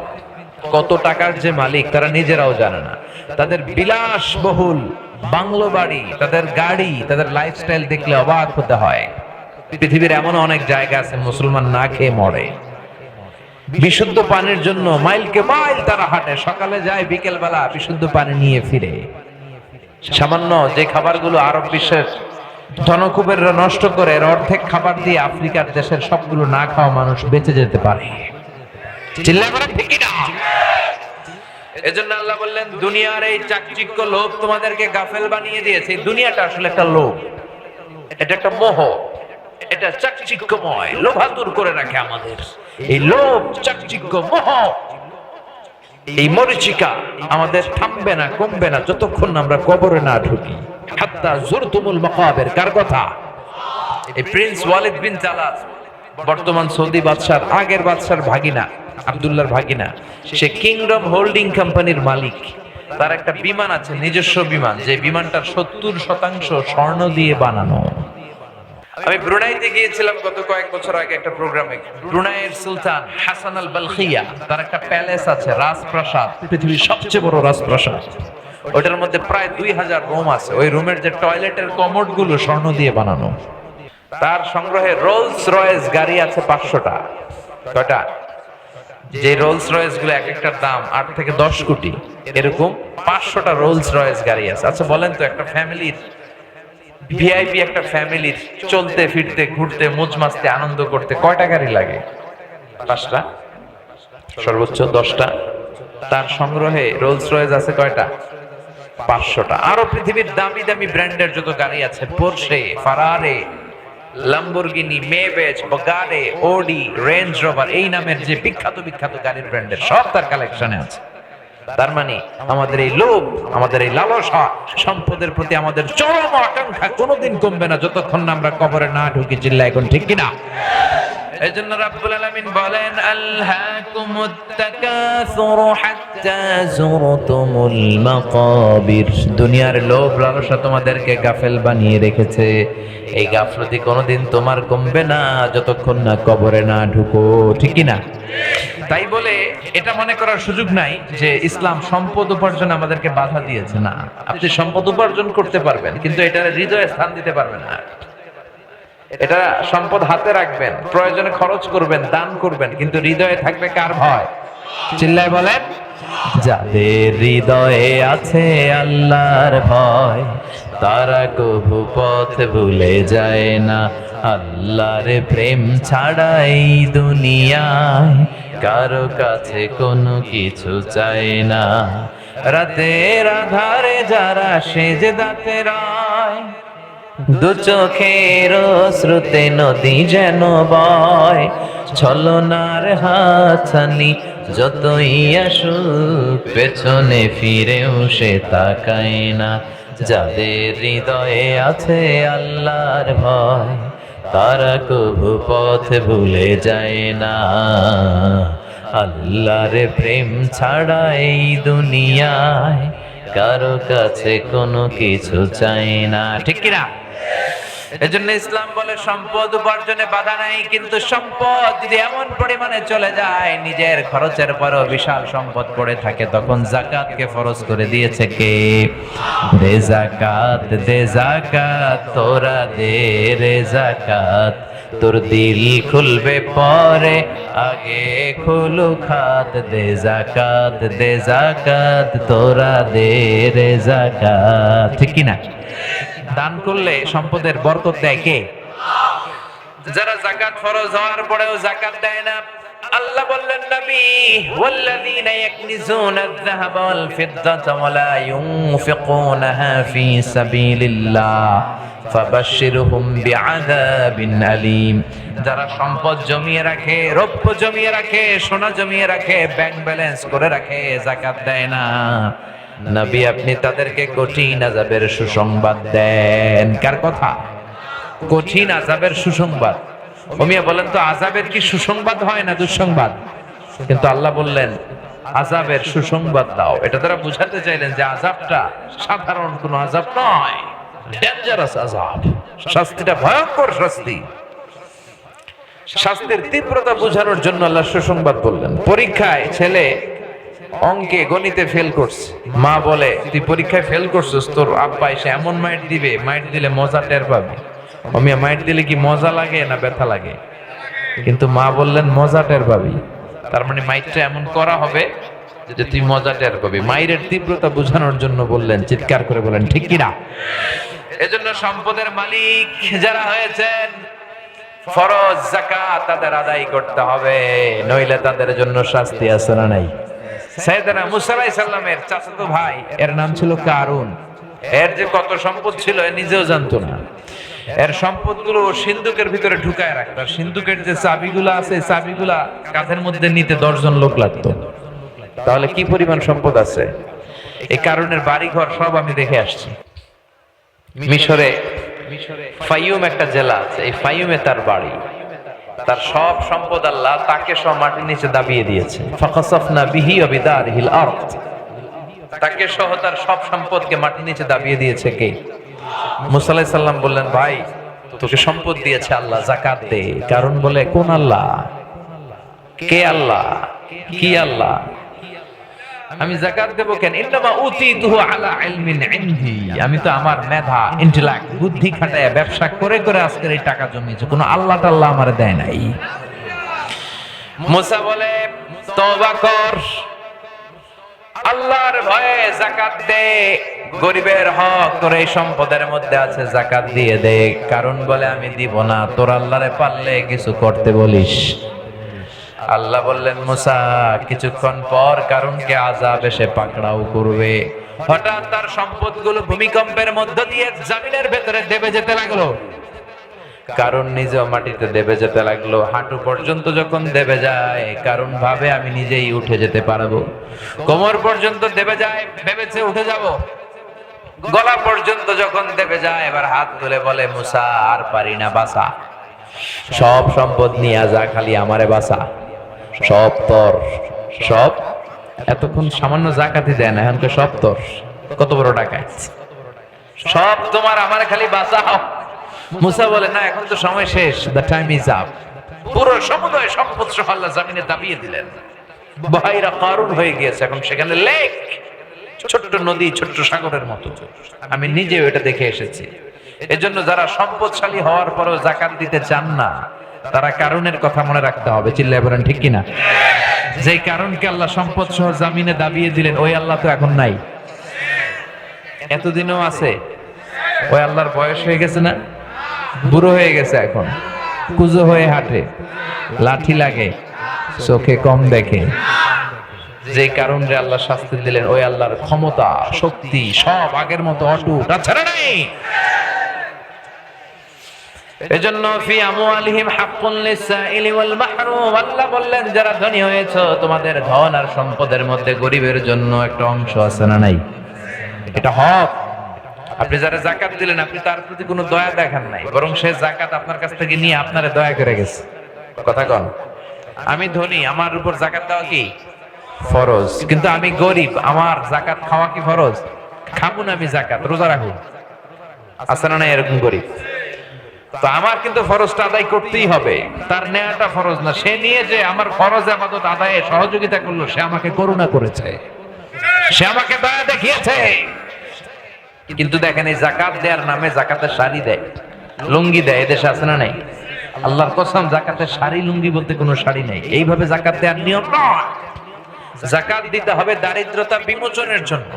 কত টাকার যে মালিক তারা নিজেরাও জানে না। তাদের বিলাসবহুল বাংলো বাড়ি, তাদের গাড়ি, তাদের লাইফস্টাইল দেখলে অবাক হতে হয়। পৃথিবীর এমন অনেক জায়গা আছে মুসলমান না খেয়ে মরে। বিশুদ্ধ পানির জন্য মাইলকে মাইল তারা হাঁটে, সকালে যায় বিকেল বেলা বিশুদ্ধ পানি নিয়ে ফিরে। সামান্য যে খাবারগুলো আরব বিশ্বের ধনকুবেররা নষ্ট করে, এর অর্ধেক খাবার দিয়ে আফ্রিকার দেশের সবগুলো না খাওয়া মানুষ বেঁচে যেতে পারে। চিল্লায় বলেন ঠিক কি না? এজন্য আল্লাহ বললেন দুনিয়ার এই চাকচিক্য লোভ তোমাদেরকে গাফেল বানিয়ে দিয়েছে। এই দুনিয়াটা আসলে একটা লোভ, এটা একটা মোহ, এটা চাকচিক্যময়, লোভাতুর করে রাখে আমাদের। এই লোভ, চাকচিক্য, মোহ, এই মরিচিকা আমাদের থামবে না, কমবে না যতক্ষণ না আমরা কবরে না ঢুকি। হাত্তা যুরতুমুল মাকাবির। কার কথা? এই প্রিন্স ওয়ালিদ বিন তালাল, বর্তমান সৌদি বাদশার আগের বাদশার ভাগিনা, আব্দুল্লাহর ভাগিনা। সে কিংডম হোল্ডিং কোম্পানির মালিক। তার একটা বিমান আছে, নিজস্ব বিমান, যে বিমানটার 70% স্বর্ণ দিয়ে বানানো। আমি ব্রুনাইতে গিয়েছিলাম গত কয়েক বছর আগে একটা প্রোগ্রামে। ব্রুনাইয়ের সুলতান হাসান আল বালখিয়া, তার একটা প্যালেস আছে, রাজপ্রাসাদ, পৃথিবীর সবচেয়ে বড় রাজপ্রাসাদ। ওইটার মধ্যে প্রায় 2000 রুম আছে। ওই রুমের যে টয়লেটের কমোড গুলো স্বর্ণ দিয়ে বানানো। তার সংগ্রহে রোলস রয়েস গাড়ি আছে 500টা। কয়টা? যে রোলস রয়েস গুলো এক একটার দাম 8 থেকে 10 কোটি, এরকম 500টা রোলস রয়েস গাড়ি আছে। আচ্ছা বলেন তো, একটা ফ্যামিলির, ভিআইপি একটা ফ্যামিলির চলতে ফিরতে ঘুরতে মোজ মাস্তি আনন্দ করতে কয়টা গাড়ি লাগে? 5টা, সর্বোচ্চ 10টা। তার সংগ্রহে রোলস রয়েস আছে কয়টা? 500টা। আরো পৃথিবীর দামি দামি ব্র্যান্ডের যত গাড়ি আছে, পোরশে, ফারারি, লাম্বরগিনি, মেবেজ, বুগাটি, অডি, রেঞ্জ রোভার, এই নামের যে বিখ্যাত বিখ্যাত গাড়ির ব্র্যান্ডের সব তার কালেকশনে আছে। তার মানে আমাদের এই লোভ, আমাদের এই লালসা, সম্পদের প্রতি আমাদের চরম আকাঙ্ক্ষা কোনোদিন কমবে না যতক্ষণ না আমরা কবরে না ঢুকি। চিল্লা এখন ঠিক কিনা? এজন্য রাব্বুল আলামিন বলেন আলহাকুমুত তাকাসুরু হাত্তা যুরতুমুল মাকাবির। দুনিয়ার লোভ লালসা তোমাদেরকে গাফেল বানিয়ে রেখেছে। এই গাফলতি কোনোদিন তোমার কমবে না যতক্ষণ না কবরে না ঢুকো। ঠিক কি না? তাই বলে এটা মনে করার সুযোগ নাই যে ইসলাম সম্পদ উপার্জন আমাদেরকে বাধা দিয়েছে। না, আপনি সম্পদ উপার্জন করতে পারবেন, কিন্তু এটা হৃদয়ে স্থান দিতে পারবেন না। এটা সম্পদ হাতে রাখবেন, প্রয়োজনে খরচ করবেন, দান করবেন, কিন্তু হৃদয়ে থাকবে কার ভয়? চিল্লায় বলেন, যাদের হৃদয়ে আছে আল্লাহর ভয়, তারা কভু পথ ভুলে যায় না। আল্লাহর প্রেম ছাড়া এই দুনিয়ায় কারো কাছে কোনো কিছু চায় না। রাতের আধারে যারা সেজদাতে রায়, দু চোখের স্রোতে নদী যেন বয়, ছলনার হাতছানি যতই আসুক পেছনে ফিরেও সে তাকায় না। যাদের হৃদয়ে আছে আল্লাহর ভয়, তারা কভু পথ ভুলে যায় না। আল্লাহর প্রেম ছাড়া এই দুনিয়ায় কারো কাছে কোনো কিছু চাই না, ঠিক কিনা? এজন্য ইসলাম বলে সম্পদ উপার্জনে বাধা নাই, কিন্তু সম্পদ যদি এমন পরিমাণে চলে যায় নিজের খরচের পরও বিশাল সম্পদ পড়ে থাকে, তখন যাকাতকে ফরজ করে দিয়েছে কে? দে যাকাত, দে যাকাত, তোরা দে রে যাকাত, তোর দিল খুলবে পরে আগে খুলু খাত। দে যাকাত, দে যাকাত, তোরা দে রে যাকাত, ঠিক কিনা? দান করলে সম্পদের বরকত দেয় কে? যারা যাকাত ফরজ হওয়ার পরেও যাকাত দেয় না, আল্লাহ বললেন নবী, ওয়াল্লাযীনা ইয়াকনিজুনা আয-যাহাবা ওয়াল ফিদ্দাতা ওয়া লা ইউনফিকুনাহা ফী সাবিলিল্লাহ ফাবাশশিরহুম বিআযাবিন আলীম। যারা সম্পদ জমিয়ে রাখে, রৌপ্য জমিয়ে রাখে, সোনা জমিয়ে রাখে, ব্যাংক ব্যালেন্স করে রাখে, যাকাত দেয় না, নবী আপনি তাদেরকে কঠিন আযাবের সুসংবাদ দেন। কার কথা? কঠিন আযাবের সুসংবাদ। ওমিয়া বলেন তো, আযাবের কি সুসংবাদ হয় না দুঃসংবাদ? কিন্তু আল্লাহ বললেন আযাবের সুসংবাদ দাও। এটা তারা বুঝাতে চাইলেন যে আযাবটা সাধারণ কোনো আযাব নয়, ডেঞ্জারাস আযাব, শাস্তিটা ভয়ঙ্কর শাস্তি। শাস্তির তীব্রতা বোঝানোর জন্য আল্লাহ সুসংবাদ বললেন। পরীক্ষায় ছেলে অঙ্কে গণিতে ফেল করছে, মা বলে তুই পরীক্ষায় ফেল করছিস, তোর আব্বা এসে এমন মাইট দিবে, মাইট দিলে মজা টের পাবি। অমিয়া মাইট দিলে কি মজা লাগে না ব্যথা লাগে? কিন্তু মা বললেন মজা টের পাবি, তার মানে মাইটটা এমন করা হবে যে তুই মজা টের পাবি। মাইরের তীব্রতা বোঝানোর জন্য বললেন, চিৎকার করে বলেন ঠিক কিনা? এজন্য সম্পদের মালিক যারা হয়েছেন, ফরজ যাকাত তাদের আদায় করতে হবে, নইলে তাদের জন্য শাস্তি আছে না নাই? সাইয়েদনা মুসা আলাইহিস সালামের চাচাতো ভাই, এর নাম ছিল কারুন। এর যে কত সম্পদ ছিল এ নিজেও জানতো না। এর সম্পদগুলো সিন্ধুকের ভিতরে ঢুকায় রাখতো। সিন্ধুকের যে চাবিগুলো আছে, চাবিগুলা কাঁধের মধ্যে নিতে 10 জন লোক লাগতো। তাহলে কি পরিমাণ সম্পদ আছে! এই কারণের বাড়ি ঘর সব আমি দেখে আসছি। মিশরে ফাইয়ুম একটা জেলা আছে, এই ফাইয়ুমে তার বাড়ি। তার সব সম্পদ আল্লাহ তাকে সব মাটির নিচে দাবিয়ে দিয়েছে। ফাখাসাফনা বিহি ওয়া বিদারিহিল আরদ। তাকে সহ তার সব সম্পদকে মাটির নিচে দাবিয়ে দিয়েছে কে? মুসা আলাইহিস সালাম বললেন, ভাই তোকে সম্পদ দিয়েছে আল্লাহ, যাকাত দে। কারণ বলে, কোন আল্লাহ? কে আল্লাহ? কি আল্লাহ? আমি যাকাত দেব কেন? ইন্নামা উতিতুহু আলা ইলমিন ইনদি। আমি তো আমার মেধা, ইন্টেলেক্ট, বুদ্ধি খাটায় ব্যবসা করে করে আজকের এই টাকা জমিয়েছে, কোনো আল্লাহ তাআলা আমারে দেয় নাই। মুসা বলে, তওবা কর, আল্লাহর ভয়ে যাকাত দে, গরিবের হক তোর এই সম্পদের মধ্যে আছে, যাকাত দিয়ে দে। কারণ বলে, আমি দিব না, তোর আল্লাহরে পারলে কিছু করতে বলিস। আল্লাহ বললেন, মুসা কিছুক্ষণ পর কারুনকে আযাব এসে পাকড়াও করবে। হঠাৎ তার সম্পদগুলো ভূমিকম্পের মধ্য দিয়ে জমিনের ভেতরে দেবে যেতে লাগলো। কারণ নিজেও মাটিতে দেবে যেতে লাগলো। হাঁটু পর্যন্ত যখন দেবে যায়, কারণ ভাবে আমি নিজেই উঠে যেতে পারবো। কোমর পর্যন্ত দেবে যায়, ভেবেছে উঠে যাব। গলা পর্যন্ত যখন দেবে যায়, এবার হাত তুলে বলে, মুসা আর পারি না, বাঁচা। সব সম্পদ নিয়ে যা, খালি আমারে বাঁচা। সব তোর, সব। এতক্ষণ সামান্য যাকাতই দেয় না, এখন তো সব তোর। কত বড় ডাকাত! সব তোমার, আমারে খালি বাঁচাও। মুসা বলে, না, এখন তো সময় শেষ, দ্য টাইম ইজ আপ। পুরো সমুদয় সম্পদ সহ আল্লাহ জমিনে দাবিয়ে দিলেন। বহাইরা কারুন হয়ে গিয়েছে, এখন সেখানে লেক, ছোট্ট নদী, ছোট্ট সাগরের মতো। আমি নিজেও এটা দেখে এসেছি। এজন্য যারা সম্পদশালী হওয়ার পরও যাকাত দিতে চান না, তারা কারণের কথা মনে রাখতে হবে। চিল্লায় বলেন ঠিক কিনা? যেই কারণকে আল্লাহ সম্পদ সহ জামিনে দাবিয়ে দিলেন, ওই আল্লাহ তো এখন নাই। এতদিনও আছে। ওই আল্লাহর বয়স হয়ে গেছে না? বুড়ো হয়ে গেছে, এখন কুজো হয়ে হাঁটে, লাঠি লাগে, চোখে কম দেখে। যে কারণে আল্লাহ শাস্তি দিলেন, ওই আল্লাহর ক্ষমতা, শক্তি সব আগের মতো অটুট, তাছাড়া নাই। এজন্য ফি আমওয়ালিহিম হাক্কুন লিসাইলি ওয়াল মাহরুম, আল্লাহ বললেন যারা ধনী হয়েছে তোমাদের ধন আর সম্পদের মধ্যে গরিবের জন্য একটা অংশ আছে না নাই? এটা হক। আপনি যারা যাকাত দিলেন আপনি তার প্রতি কোনো দয়া দেখান নাই, বরং সে যাকাত আপনার কাছ থেকে নিয়ে আপনারে দয়া করে গেছে। কথা কন। আমি ধনী, আমার উপর যাকাত দেওয়া কি ফরজ, কিন্তু আমি গরিব, আমার যাকাত খাওয়া কি ফরজ? খাবো না আমি যাকাত, রোজা রাখবো। আছে না এরকম গরিব? তো আমার কিন্তু ফরজটা আদায় করতেই হবে, তার নেয়াটা ফরজ না। সে নিয়ে যে আমার ফরজ ইবাদত আদায়ে সহযোগিতা করলো, সে আমাকে করুণা করেছে, সে আমাকে দয়া দেখিয়েছে। কিন্তু দেখেন এই যাকাত দেওয়ার নামে যাকাতের শাড়ি দেয়, লুঙ্গি দেয়, এদেশে আছে না নাই? আল্লাহর কসম, যাকাতের শাড়ি লুঙ্গি বলতে কোনো শাড়ি নেই। এইভাবে যাকাত দেওয়ার নিয়ম নয়। যাকাত দিতে হবে দারিদ্রতা বিমোচনের জন্য।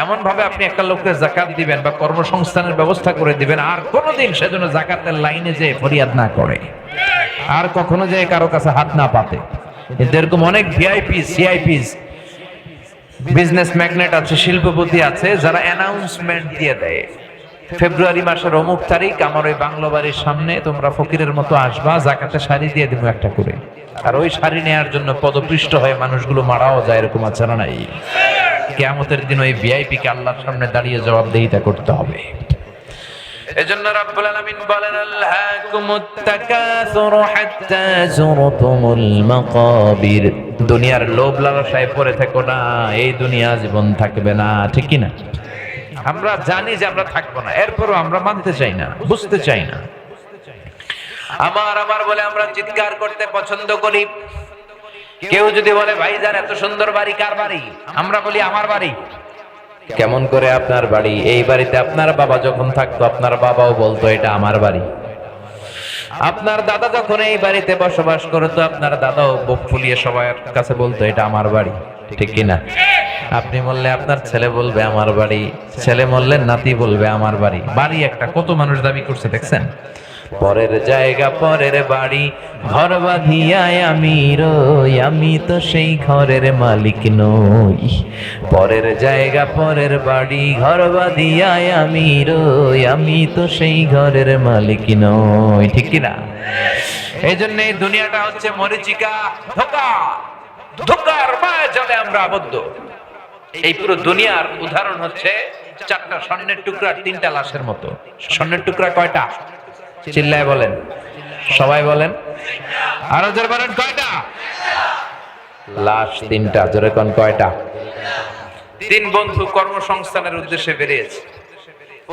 এমন ভাবে আপনি একটা লোককে যাকাত দিবেন বা কর্মসংস্থানের ব্যবস্থা করে দিবেন, আর কোনোদিন সেজন্য যাকাতের লাইনে যে ফরিয়াদ না করে, আর কখনো যে কারো কাছে হাত না পাতে। এরকম অনেক ভিআইপি সিআইপিস বিজনেস ম্যাগনেট আছে, শিল্পপতি আছে, যারা অ্যানাউন্সমেন্ট দিয়ে দেয় ফেব্রুয়ারি মাসের অমুক তারিখ আমার ওই বাংলো বাড়ির সামনে তোমরা ফকিরের মতো আসবা, যাকাতের শাড়ি দিয়ে দিব একটা করে। আর ওই শাড়ি নেয়ার জন্য পদপৃষ্ট হয়ে মানুষগুলো মারাও যায়, এরকম আছে না নাই? কিয়ামতের দিন ওই ভিআইপি কে আল্লাহর সামনে দাঁড়িয়ে জবাবদিহিতা করতে হবে। এজন্য রব্বুল আলামিন বলেন, আলহাকুমুত তাকাসুর হাত্তা যুরতুমুল মাকাবির। দুনিয়ার লোভ লালসায় পড়ে থেকো না, এই দুনিয়া জীবন থাকবে না, ঠিক কি না? আমরা জানি যে আমরা থাকবো না, এরপরও আমরা মানতে চাই না, বুঝতে চাই না। আমার বলে আমরা চিৎকার করতে পছন্দ করি। কেউ যদি বলে ভাইজান এত সুন্দর বাড়ি, কার বাড়ি? আমরা বলি আমার বাড়ি। কেমন করে আপনার বাড়ি? এই বাড়িতে আপনার বাবা যখন থাকতো আপনার বাবাও বলতো এটা আমার বাড়ি। আপনার দাদা যখন এই বাড়িতে বসবাস করতো আপনার দাদাও বুক ফুলিয়ে সবার কাছে বলতো এটা আমার বাড়ি, ঠিক কিনা? আপনি বললে আপনার ছেলে বলবে আমার বাড়ি, ছেলে বললে নাতি বলবে আমার বাড়ি। বাড়ি একটা কত মানুষ দাবি করছে দেখছেন? পরের জায়গা পরের বাড়ি, ঘর বাঁধিয়ায় আমি রই, আমি তো সেই ঘরের মালিক নই। পরের জায়গা পরের বাড়ি, ঘর বাঁধিয়ায় আমি রই, আমি তো সেই ঘরের মালিক নই, ঠিক কিনা? এই জন্য এই দুনিয়াটা হচ্ছে মরিচিকা, ধোঁকা, ধোঁকার মায়া জালে আমরা আবদ্ধ। এই পুরো দুনিয়ার উদাহরণ হচ্ছে চারটা স্বর্ণের টুকরা, তিনটা লাশের মতো। স্বর্ণের টুকরা কয়টা? চিল্লায় বলেন, সবাই বলেন, আরো জোরে বলেন, কয়টা? লাশ তিনটা। জোরে কোন কয়টা? তিন বন্ধু কর্মসংস্থানের উদ্দেশ্যে বেরিয়েছে,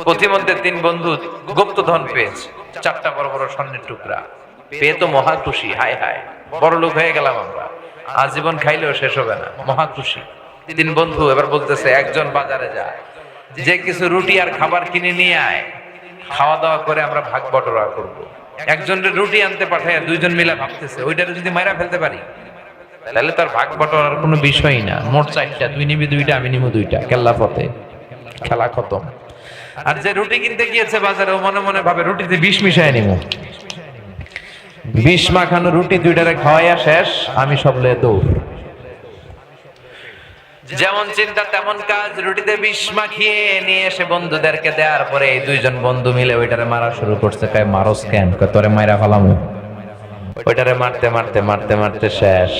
পথিমধ্যে তিন বন্ধু গুপ্তধন পেয়েছে, চারটা বড় বড় স্বর্ণের টুকরা পেয়ে তো মহা খুশি। হায় হায়, বড় লোক হয়ে গেলাম আমরা, আজীবন খাইলেও শেষ হবে না, মহা খুশি। তিন বন্ধু এবার বলতেছে, একজন বাজারে যায়, যে কিছু রুটি আর খাবার কিনে নিয়ে আয়, খাওয়া দাওয়া করে আমরা ভাগ বটরা করব। একজনের রুটি আনতে পাঠায় দুইজন মিলে ভাবতেছে ওইটারে যদি মাইরা ফেলতে পারি তাহলে তার ভাগ বটরার কোনো বিষয়ই না। মোট চারটা, তুই নিবি দুইটা, আমি নিব দুইটা, কেল্লা ফতে, খেলা খতম। আর যে রুটি কিনতে গিয়েছে বাজারে, ও মনে মনে ভাবে রুটিতে বিষ মিশায় নিব, বিষ মাখানো রুটি দুইটারে খাওয়াইয়া শেষ, আমি সবলে দৌড়। যেমন চিন্তা তেমন কাজ, রুটিতে বিষ মাখিয়ে নিয়ে এসে বন্ধুদেরকে দেওয়ার পরে এই দুইজন বন্ধু মিলে ওইটারে মারা শুরু করছে। কয় মারস কেন? কয় তোরে মাইরা ফেলামু। ওইটারে মারতে মারতে মারতে মারতে শেষ।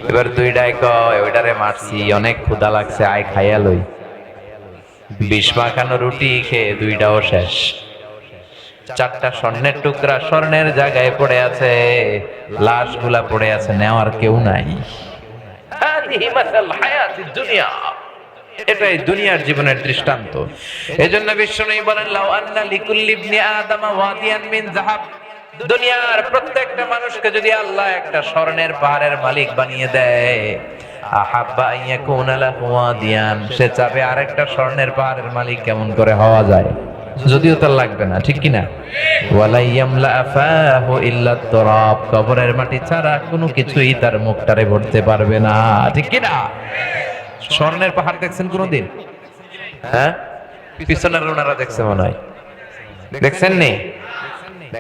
এবার দুইটাই কয় ওইটারে মারছি, অনেক ক্ষুধা লাগছে, আয় খাইয়া লই। বিষ মাখানো রুটি খেয়ে দুইটাও শেষ। চারটা স্বর্ণের টুকরা স্বর্ণের জায়গায় পড়ে আছে, লাশগুলা পড়ে আছে, নেওয়ার কেউ নাই। এটাই দুনিয়ার জীবনের দৃষ্টান্ত। এজন্য বিশ্বনবী বলেন, লাউ আন্না লিকুল্লি ইবনি আদম ওয়াদিয়ান মিন যাহাব, দুনিয়ার প্রত্যেকটা মানুষকে যদি আল্লাহ একটা স্বর্ণের পাহাড়ের মালিক বানিয়ে দেয়, আহাব্বা আইয়াকুনা লাহু ওয়াদিয়ান, সে চাবে আরেকটা স্বর্ণের পাহাড়ের মালিক কেমন করে হওয়া যায়, যদিও তার লাগবে না, ঠিক কিনা? ওয়ালা ইয়ামলা আফাহু ইল্লা তুরাব, কবরের মাটি ছাড়া কোনো কিছুই তার মুখটারে ভরতে পারবে না, ঠিক কিনা? স্বর্ণের পাহাড় দেখছেন কোনোদিন? হ্যাঁ, পিছনের ওনারা দেখছে মনে হয়, দেখছেন নি?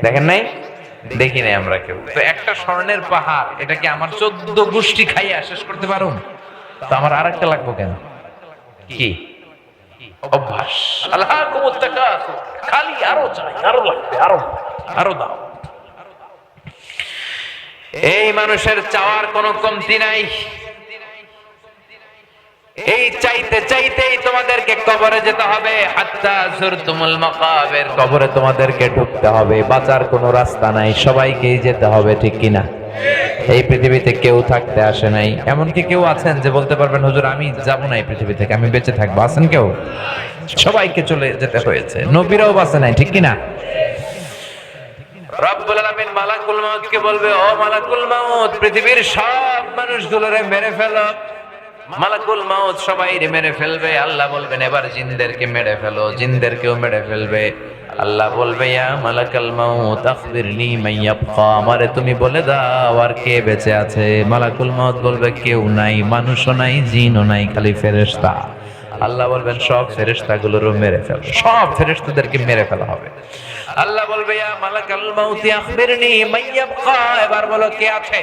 দেখেন নাই? দেখি নাই আমরা কেউ। তো একটা স্বর্ণের পাহাড়, এটা কি আমার 14 গোষ্ঠী খাইয়া শেষ করতে পারুম? তো আমার আরেকটা লাগবো কেন? কি অভ্যাস। আলহাকুমুত তাকাসুর, খালি আরো চাই, আরো লাগবে, আরো দাও। এই মানুষের চাওয়ার কোনো কমতি নাই। এই চাইতে চাইতেই তোমাদেরকে কবরে যেতে হবে। হাত্তা যুরতুমুল মাকাবির, কবরে তোমাদেরকে ঢুকতে হবে, বাঁচার কোনো রাস্তা নাই, সবাইকেই যেতে হবে, ঠিক কিনা? এই পৃথিবীতে কেউ থাকতে আসে নাই। এমনকি কেউ আছেন যে বলতে পারবেন হুজুর আমি যাব না এই পৃথিবী থেকে, আমি বেঁচে থাকবো? আছেন কেউ? সবাইকে চলে যেতে হয়েছে, নবীরাও বাঁচে নাই, ঠিক কিনা? রব্বুল আলামিন মালাকুল মাউতকে বলবে, ও মালাকুল মাউত, পৃথিবীর সব মানুষগুলোরে মেরে ফেলো। মালাকুল মাউত সবাইরে মেরে ফেলবে। আল্লাহ বলবেন এবার জিনদেরকে মেরে ফেলো, জিনদেরকেও মেরে ফেলবে। আল্লাহ বলবে, ইয়া মালাকাল মাউত আখবিরনি মান ইয়াবকা, আমারে তুমি বলে দাও আর কে বেঁচে আছে। মালাকুল মাউত বলবে কেউ নাই, মানুষও নাই, জিনও নাই, খালি ফেরেশতা। আল্লাহ বলবেন সব ফেরেশতাগুলোরও মেরে ফেলো, সব ফেরেশতাদেরকে মেরে ফেলা হবে। আল্লাহ বলবে, ইয়া মালাকাল মাউত আখবিরনি মান ইয়াবকা, এবার বলো কে আছে।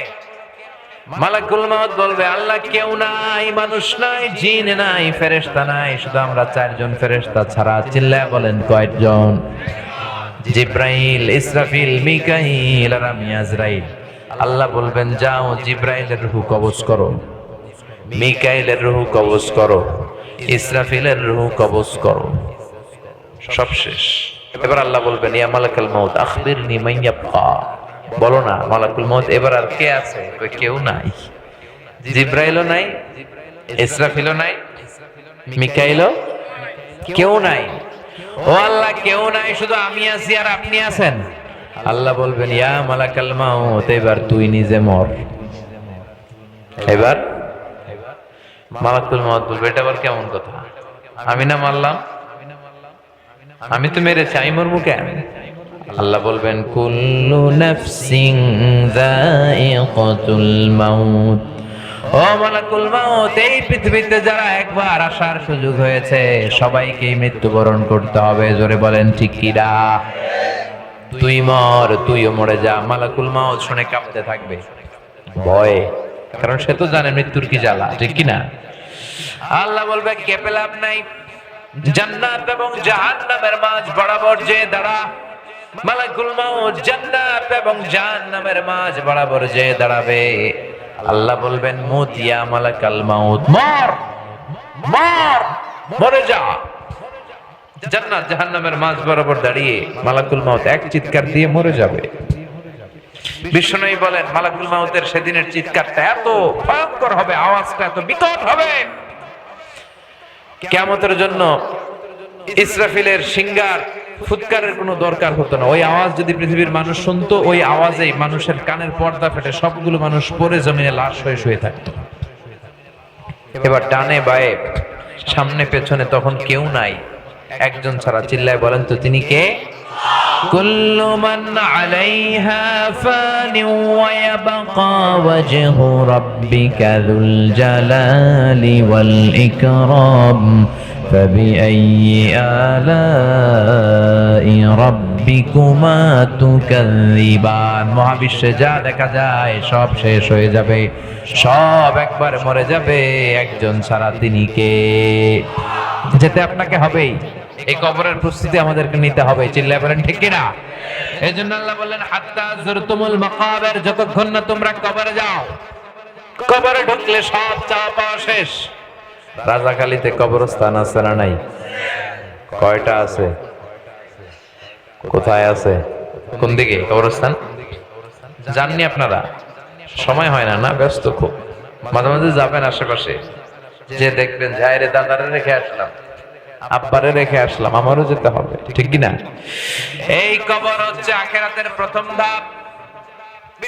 মালাকুল মাউত বলবে আল্লাহ কেউ নাই, মানুষ নাই, জিন নাই, ফেরেশতা নাই, শুধু আমরা চারজন ফেরেশতা ছাড়া। চিল্লায় বলেন কয়জন? জিব্রাইল, ইসরাফিল, মিকাইল আর আমি আজরাইল। আল্লাহ বলবেন যাও জিব্রাইলের রূহ কবজ করো, মিকাইলের রূহ কবজ করো, ইসরাফিলের রূহ কবজ করো। সব শেষ। এবার আল্লাহ বলবেন ইয়া মালাকাল মাউত আখবিরনি মান ইয়াবকা, বলো না মালাকুল মউত এবার আর কে আছে? কেউ নাই, জিব্রাইলও নাই, ইসরাফিলও নাই, মিকাইলও কেউ নাই। ও আল্লাহ কেউ নাই, শুধু আমি আছি আর আপনি আছেন। আল্লাহ বলবেন ইয়া মালাকাল মাউত এবার তুই নিজে মর। এবার মালাকুল মউত বলবে এটা আবার কেমন কথা? আমি না মারলাম, আমি তো মেরেছি, আমি মরবো কেন? আল্লাহ বলবেন কুল্লু নাফসিন যায়িকাতুল মাউত, ও মালাকুল মাউত এই পৃথিবীতে যারা একবার আসার সুযোগ হয়েছে সবাইকেই মৃত্যুবরণ করতে হবে। জোরে বলেন ঠিক কিনা? তুই মর, তুইও মরে যা। মালাকুল মাউত শুনে কাঁপতে থাকবে ভয়ে, কারণ সে তো জানে মৃত্যুর কি জ্বালা, ঠিক কিনা? আল্লাহ বলবে কেঁপে লাভ নাই, জান্নাত এবং জাহান্নামের মাঝ বরাবর যে দাঁড়া। মালাকুল মাউত জান্নাত এবং জাহান্নামের মাঝ বরাবর যে দাঁড়াবে। আল্লাহ বলবেন মুত ইয়া মালাকাল মাউত, মর মর, মরে যা। জান্নাত জাহান্নামের মাঝ বরাবর দাঁড়িয়ে মালাকুল মাউত এক চিৎকার দিয়ে মরে যাবে। বিষ্ণু বলেন মালাকুল মাউতের সেদিনের চিৎকারটা এত ভয়ঙ্কর হবে, আওয়াজটা এত বিকট হবে, কিয়ামতের জন্য ইসরাফিলের সিঙ্গার ফুৎকারের কোনো দরকার হতো না। ওই আওয়াজ যদি পৃথিবীর মানুষ শুনতো, ওই আওয়াজেই মানুষের কানের পর্দা ফেটে সবগুলো মানুষ পড়ে জমিনে লাশ হয়ে শুয়ে থাকতো। এবার ডানে বায়ে সামনে পেছনে তখন কেউ নাই, একজন ছাড়া। চিল্লায় বলেন তো তিনি কে? কুল্লু মান আলাইহা ফানি ওয়া ইয়াবকা ওয়াজহু রাব্বিকা যুল জালালি ওয়াল ইকরাম ফাবিআইয়ি আলাই রাব্বিকুমা তুকাযযিবান। মহাবিশ্বে যা দেখা যায় সব শেষ হয়ে যাবে, সব একবার মরে যাবে, একজন ছাড়া। তিনি কে? যেতে আপনাকে হবেই। এই কবরের প্রস্তুতি আমাদেরকে নিতে হবে। চিল্লায় বলেন ঠিক কিনা? এই জন্য আল্লাহ বললেন হাত্তা যুরতুমুল মাকাবির, যতক্ষণ না তোমরা কবরে যাও। কবরে ঢুকলে সব চাওয়া পাওয়া শেষ। রাজাখালীতে কবরস্থান আছে না নাই? কয়টা আছে? কোথায় আছে? কোন দিকে কবরস্থান? জাননি আপনারা? সময় হয় না, না ব্যস্ত খুব। মাঝে মাঝে যাবেন আশেপাশে, যে দেখবেন ঝাইরে দাদারে রেখে আসলাম, আব্বারে রেখে আসলাম, আমারও যেতে হবে, ঠিক কিনা? এই কবর হচ্ছে আখিরাতের প্রথম ধাপ।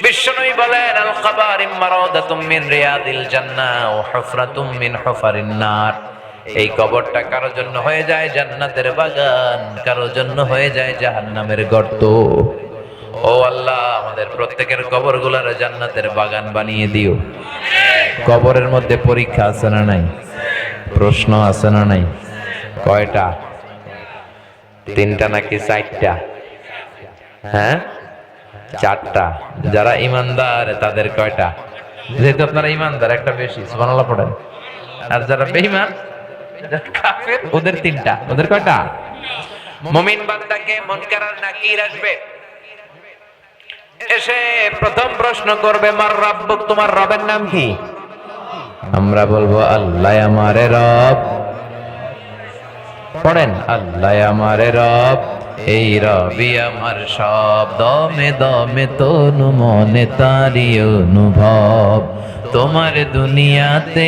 বিশ্বনবী বলেন আল কবর মারাদাতুম মিন রিয়াদিল জান্নাহ ওয়া হুফরাতুম মিন হুফারিন নার। এই কবরটা কারো জন্য হয়ে যায় জান্নাতের বাগান, কারো জন্য হয়ে যায় জাহান্নামের গর্ত। ও আল্লাহ, আমাদের প্রত্যেকের কবরগুলোর জান্নাতের বাগান বানিয়ে দিও। কবরের মধ্যে পরীক্ষা আছে না নাই? প্রশ্ন আছে না নাই? কয়টা? তিনটা নাকি চারটা? হ্যাঁ, চারটা। যারা ইমানদার তাদের কয়টা? যেহেতু আপনারা ইমানদার একটা বেশি, সুবহানাল্লাহ পড়েন। আর যারা বেঈমান কাফের ওদের তিনটা, ওদের কয়টা? মুমিন বান্দাকে মুনকার আর নাকির আসবে, এসে প্রথম প্রশ্ন করবে মার রাব্বুক, তোমার রবের নাম কি? আমরা বলবো আল্লাহ আমারে রব। পড়েন, আল্লাহ আমারে রব, এই রবি আমার সব, দমে দমে তনু মনে তারি অনুভব। তোমার দুনিয়াতে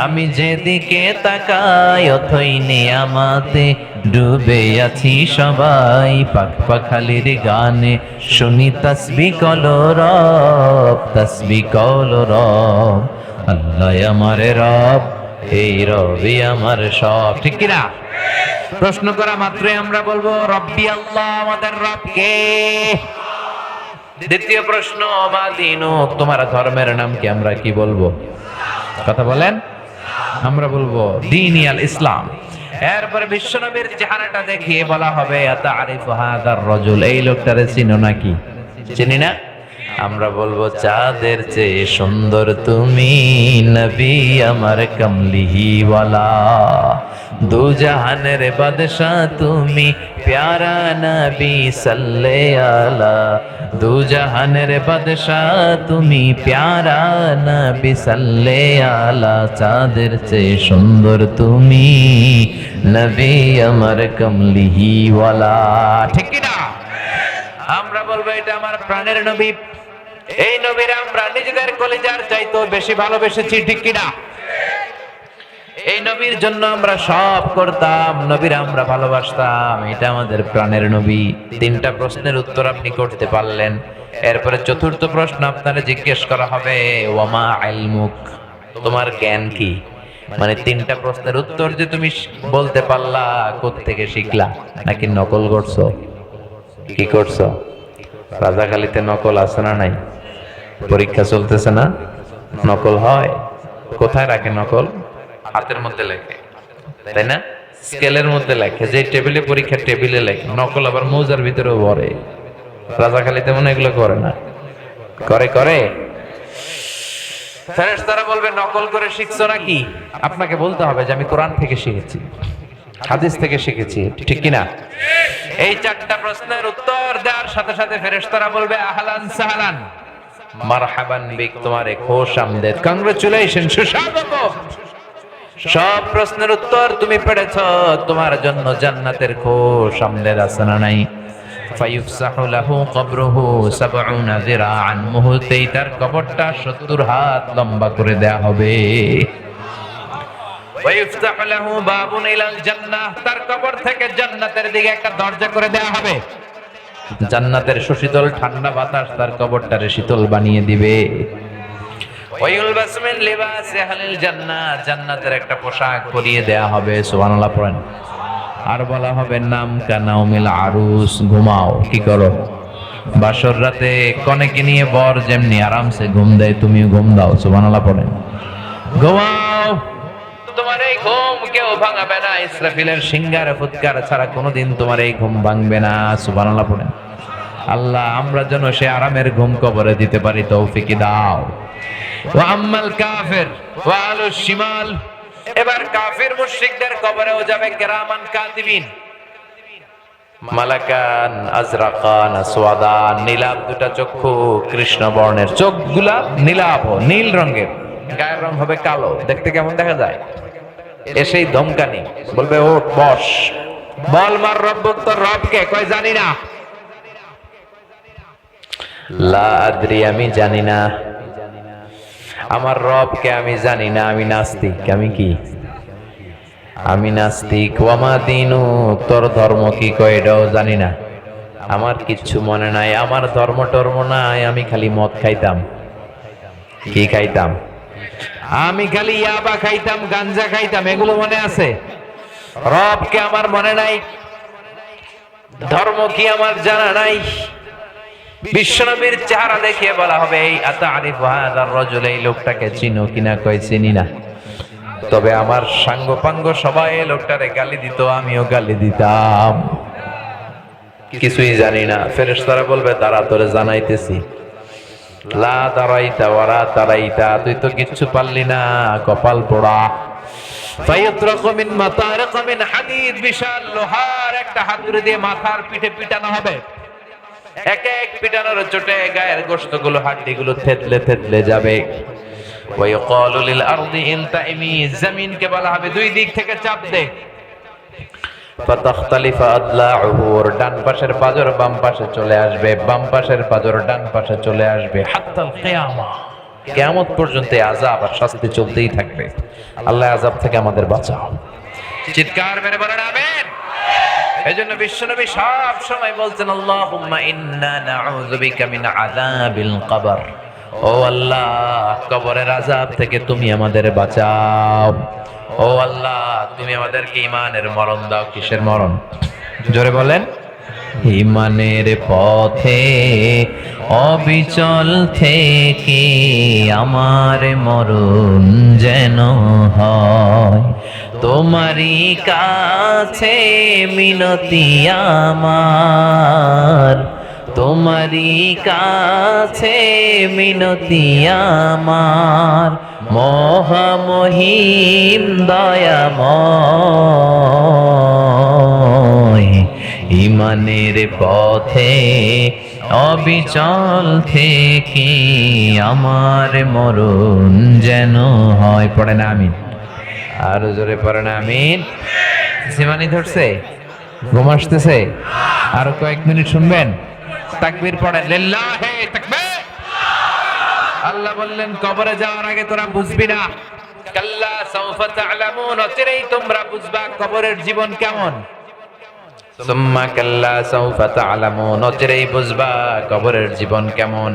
আমি যেদিকে তাকাই, অথই নিয়ামাতে ডুবে আছি সবাই। পাখ পাখালির গানে শুনি তাসবিহ কলরব, তাসবিহ কলরব। আল্লাহ আমারে রব, এই রবি আমার সব। ঠিক কিনা? প্রশ্ন করা মাত্রই আমরা বলবো রব্বি আল্লাহ, আমাদের রব কে? দ্বিতীয় প্রশ্ন মা দীনুক, তোমার ধর্মের নাম কি? আমরা কি বলবো? কথা বলেন। আমরা বলবো দীনিয়াল ইসলাম। এরপরে বিশ্বনবীর চেহারাটা দেখিয়ে বলা হবে আতারিফু হাদার রাজুল, এই লোকটারে চিনো নাকি? চিনি না? আমরা বলবো চাঁদের চেয়ে সুন্দর তুমি, নবী আমার কমলিহি ওয়ালা। দু জাহানের বাদশাহ তুমি, প্যারা নবী সাল্লে আলা। দু জাহানের বাদশাহ তুমি, প্যারা নবী সাল্লে আলা। চাঁদের চেয়ে সুন্দর তুমি, নবী আমার কমলিহি ওয়ালা। ঠিক কি না? আমরা বলবো এটা আমার প্রাণের নবী, এই নবীর আমরা নিজেদের কলিজার চাইতো বেশি ভালোবেসেছি। ঠিক কিনা? এই নবীর জন্য আমরা সব করতাম, নবীর আমরা ভালোবাসতাম, এটা আমাদের প্রাণের নবী। তিনটা প্রশ্নের উত্তর আপনি করতে পারলেন। এরপরে চতুর্থ প্রশ্ন আপনারা জিজ্ঞেস করা হবে ওয়ামা ইলমুক, তোমার জ্ঞান কি? মানে তিনটা প্রশ্নের উত্তর যে তুমি বলতে পারলা, কোত্থেকে শিখলা? নাকি নকল করছো? কি করছো? রাজাখালীতে নকল আছে না নাই? পরীক্ষা চলতেছে না, নকল হয়। কোথায় রাখে নকল? হাতের মধ্যে লেখে, তাই না? স্কেলের মধ্যে লেখে, যে টেবিলে পরীক্ষা টেবিলে লেখে। নকল আবার মৌজার ভিতরেও ভরে। রাজাখালীতে মনে এগুলো করে না? করে করে। ফেরেশতারা বলবে নকল করে শিখছো নাকি? আপনাকে বলতে হবে যে আমি কোরআন থেকে শিখেছি, হাদিস থেকে শিখেছি। ঠিক কিনা? এই চারটা প্রশ্নের উত্তর দেওয়ার সাথে সাথে ফেরেশতারা বলবে আহলান সাহলান, মারহাবান বিক, তোমারে খোশ আমদেদ, কংগ্রাচুলেশন, সুস্বাগতম। সব প্রশ্নের উত্তর তুমি পেরেছো, তোমার জন্য জান্নাতের খোশ আমদেদ আছে না নাই? ফায়ুফসাহু লাহু কবরুহু ৭০ যিরাআন, মুহূর্তেই তার কবরটা ৭০ হাত লম্বা করে দেয়া হবে। ওয়ায়ুফতাহু লাহু বাবুন ইলাল জান্নাহ, তার কবর থেকে জান্নাতের দিকে একটা দরজা করে দেয়া হবে। জান্নাতের সুশীতল ঠান্ডা বাতাস তার কবরটারে শীতল বানিয়ে দিবে। ওয়ায়ুলবাসু মিন লিবাসি আহলিল জান্নাহ, জান্নাতের একটা পোশাক পরিয়ে দেয়া হবে। সুবহানাল্লাহ পড়েন। আর বলা হবে নাম কানাউমিল আরুস, ঘুমাও। কি করো? বাসর রাতে কনেকে নিয়ে বর যেমনি আরামসে ঘুম দেয়, তুমিও ঘুম দাও। সুবহানাল্লাহ পড়েন। ঘুমাও, তোমার এই ঘুম কেউ ভাঙাবে না। ইসরাফিলের সিংহার ফুৎকার ছাড়া কোনোদিন তোমার এই ঘুম ভাঙবে না। সুবহানাল্লাহ পড়েন। আল্লাহ আমরা যেন সে আরামের ঘুম কবরে দিতে পারি, তৌফিক দাও। ওয়া আম্মাল কাফির ওয়া আলুশ শিমাল, এবার কাফির মুশরিকদের কবরেও যাবে কিরামান কাতিবিন, মালাকান আজরাকান আসওয়াদান, নীলাভ দুটা চক্ষু, কৃষ্ণ বর্ণের চোখগুলা নীলাভ, নীল রঙের, গায়ের রং হবে কালো। দেখতে কেমন দেখা যায়? এসেই ধমকানি, বলবে ওঠ বস, বল মার রব্বুক, তোর রবকে? কয় জানি না। লা আদরি, আমি জানি না। আমার রবকে আমি জানি না, আমি নাস্তিক। আমি কি? আমি নাস্তিক। ওয়ামা দীনুক, তোর ধর্ম কি? কয় এটাও জানি না। আমার কিচ্ছু মনে নাই, আমার ধর্ম টর্ম নাই, আমি খালি মদ খাইতাম। কি খাইতাম? আমি খালি ইয়াবা খাইতাম, গাঞ্জা খাইতাম, এগুলো মনে আছে। রবকে আমার মনে নাই, ধর্ম কি আমার জানা নাই। বিশ্বনবীর চেহারা দেখিয়ে বলা হবে এই আতারিফু হাদার রাজুল, এই লোকটাকে চিনো কিনা? কয় চিনি না। তবে আমার সাঙ্গপাঙ্গ সবাই এই লোকটারে গালি দিত, আমিও গালি দিতাম। কিছুই জানি না। ফেরেশতারা বলবে দাঁড়া, তোরে জানাইতেছি। লা দারাইতা ওয়ারা তারাইতা, তুই তো কিচ্ছু পারলি না, কপাল পোড়া। ফায়ুতরাকু মিন মাতারিক মিন হাদিদ, বিশাল লোহার একটা হাতুড়ি দিয়ে মাথার পিঠে পিটানো হবে। এক এক পিটানোর চোটে গায়ের গোশতগুলো হাড্ডিগুলো থেতলে থেতলে যাবে। ওয়া ইয়াকালু লিল আরদি ইলতাইমি, জমিনকে বলা হবে দুই দিক থেকে চাপ দে। ফাতাখতালিফা আদলাউহু, ডান পাশের পাঁজর বাম পাশে চলে আসবে, বাম পাশের পাঁজর ডান পাশে চলে আসবে। হাত্তাল কিয়ামা, কিয়ামত পর্যন্ত আযাব আর শাস্তি চলতেই থাকবে। আল্লাহ আযাব থেকে আমাদের বাঁচাও। চিৎকার মেরে বলেন আমিন। এজন্য বিশ্বনবী সব সময় বলছেন আল্লাহুম্মা ইন্না নাউযু বিকা মিন আযাবিল কবর, ও আল্লাহ কবরের আযাব থেকে তুমি আমাদের বাঁচাও। ও আল্লাহ তুমি আমাদেরকে ঈমানের মরণ দাও। কিসের মরণ? জোরে বলেন। ঈমানের পথে অবিচল থেকে আমার মরণ যেন হয়, তোমারই কাছে মিনতি আমার, তোমারই কাছে মিনতি আমার, মহামহিম দয়াময়। ঈমানের পথে অবিচল থেকে আমার মরণ যেন হয়। পড়েন আমিন। আরো জোরে পড়েন আমিন। সীমানি ধরছে, ঘুম আসতেছে, আরো কয়েক মিনিট শুনবেন। তাকবীর পড়েন, লিল্লাহি তাকবীর। আল্লাহ বললেন কবরে যাওয়ার আগে তোরা বুঝবি না, কাল্লা সাউফা তা'লামুন, অচিরেই তোমরা বুঝবা কবরের জীবন কেমন। সুম্মা কাল্লা সাউফা তা'লামুন, অচিরেই বুঝবা কবরের জীবন কেমন।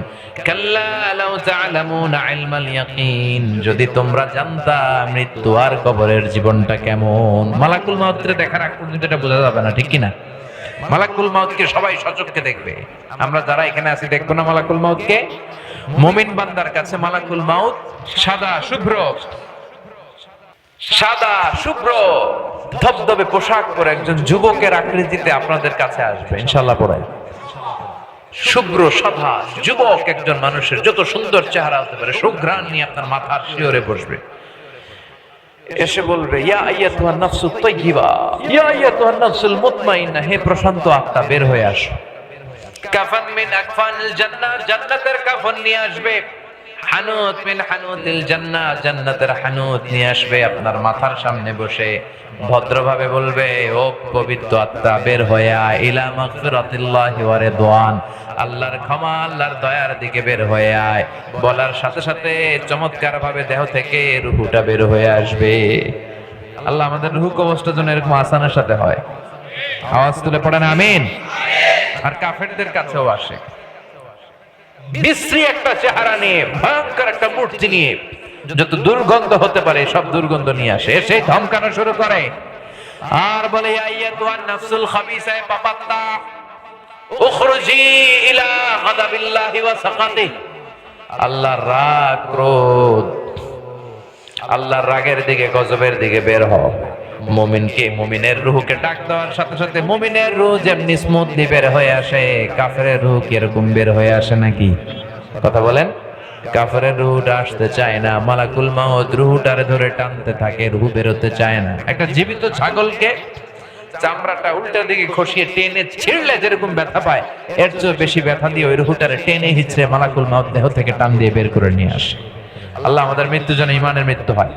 কাল্লা লাউ তা'লামুনা ইলমাল ইয়াকিন, যদি তোমরা জানতা মৃত্যু আর কবরের জীবনটা কেমন। মালাকুল মাউতকে দেখার আগ পর্যন্ত এটা বোঝা যাবে না, ঠিক কি না? মালাকুল মাউতকে সবাই সচক্ষে দেখবে। আমরা যারা এখানে আছি দেখবো না মালাকুল মাউতকে? মুমিন বান্দার কাছে মালাকুল মাউত সাদা শুভ্র, সাদা শুভ্র ধবধবে পোশাক পরে একজন যুবকের আকৃতিতে আপনাদের কাছে আসবে ইনশাআল্লাহ। পড়ায় শুভ্র সাদা যুবক একজন মানুষের যত সুন্দর চেহারা হতে পারে, সুঘ্রাণ নিয়ে আপনার মাথার শিওরে বসবে। এসে বলবে, ইয়া আইয়াতুহান নাফসুত তাইয়্যিবা, ইয়া আইয়াতুহান নাফসুল মুতমাইন্নাহ, হে প্রশান্ত আত্মা বের হয়ে আসো। কাফান মিন আকফানিল জান্নাহ, জান্নাতের কাফন নিয়ে আসবে। হানুত মিন হানুতিল জান্নাহ, জান্নাতের হানুত নিয়ে আসবে। আপনার মাথার সামনে বসে ভদ্রভাবে বলবে, ও পবিত্র আত্মা বের হয়ে আয়, ইলা মাগফিরাতিল্লাহি ওয়া রিদওয়ান, আল্লাহর ক্ষমা আল্লাহর দয়ার দিকে বের হয়ে আয়। বলার সাথে সাথে চমৎকার ভাবে দেহ থেকে রূহটা বের হয়ে আসবে। আল্লাহ আমাদের রূহ কবজটা যেন এরকম আসানের সাথে হয়। আওয়াজ তুলে পড়েন আমিন। আর কাফেরদের কাছেও আসে বিশ্রী একটা চেহারা নিয়ে, ভয়ঙ্কর একটা মূর্তি নিয়ে, যত দুর্গন্ধ হতে পারে সব দুর্গন্ধ নিয়ে আসে। এসে ধমকানো শুরু করে আর বলে, ইয়া আইয়াতুহান নাফসুল খাবিসা, পাপাত্তা উখরুজি ইলা গাদাবিল্লাহি ওয়া সাখাতিহি, আল্লাহর রাগ ক্রোধ, আল্লাহর রাগের দিকে গজবের দিকে বের হও। মুমিনকে, মুমিনের রূহকে ডাক দেওয়ার সাথে সাথে মুমিনের রূহ যেমনি স্মুথলি বের হয়ে আসে, কাফেরের রূহ কি এরকম বের হয়ে আসে নাকি? কথা বলেন। কাফেরের রূহটা আসতে চায় না, মালাকুল মাউত রূহটারে ধরে টানতে থাকে, রূহ বেরোতে চায় না। একটা জীবিত ছাগলকে চামড়াটা উল্টা দিকে খসিয়ে টেনে ছিঁড়লে যেরকম ব্যথা পায়, এর চেয়ে বেশি ব্যথা দিয়ে ওই রূহটারে টেনে হিচড়ে মালাকুল মাউত দেহ থেকে টান দিয়ে বের করে নিয়ে আসে। আল্লাহ আমাদের মৃত্যু যেন ঈমানের মৃত্যু হয়।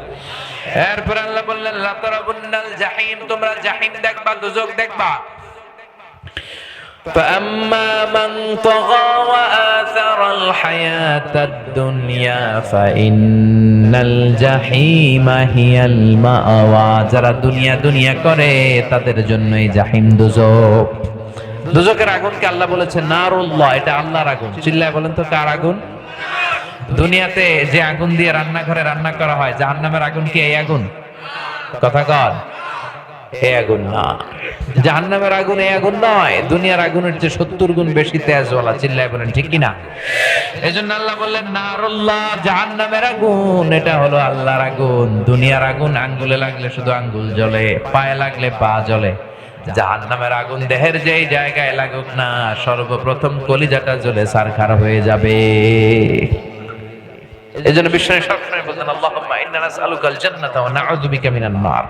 এরপর আল্লাহ বললেন, লা তারাবুন্নাল জাহিম, তোমরা জাহিম দেখবা, দোজখ দেখবা। فأما من طغى وآثر الحياة الدنيا فإن الجحيم هي المأوى, যারা দুনিয়া দুনিয়া করে তাদের জন্যই জাহিম দোজখ। দোজখের আগুনকে আল্লাহ বলেছেন নারুল্লাহ, এটা আল্লাহর আগুন। চিল্লায় বলেন তো কার আগুন? দুনিয়াতে যে আগুন দিয়ে রান্নাঘরে রান্না করা হয়, জাহান্নামের আগুন কি এই আগুন? কথা কর, এই আগুন না। জাহান্নামের আগুন এই আগুন নয়, দুনিয়ার আগুনের যে 70 গুণ বেশি তেজওয়ালা। চিল্লায় বলেন ঠিক কিনা? এজন্য আল্লাহ বললেন নারুল্লাহ, জাহান্নামের আগুন এটা হলো আল্লাহর আগুন। দুনিয়ার আগুন আঙ্গুলে লাগলে শুধু আঙ্গুল জ্বলে, পায়ে লাগলে পা জ্বলে। জাহান্নামের আগুন দেহের যেই জায়গায় লাগুক না, সর্বপ্রথম কলিজাটা জ্বলে ছারখার হয়ে যাবে। এজন্য বিশ্বনবী সবসময় বলতেন আল্লাহুম্মা ইন্না নাসআলুকাল জান্নাতা ওয়া নাউযু বিকা মিনান নার।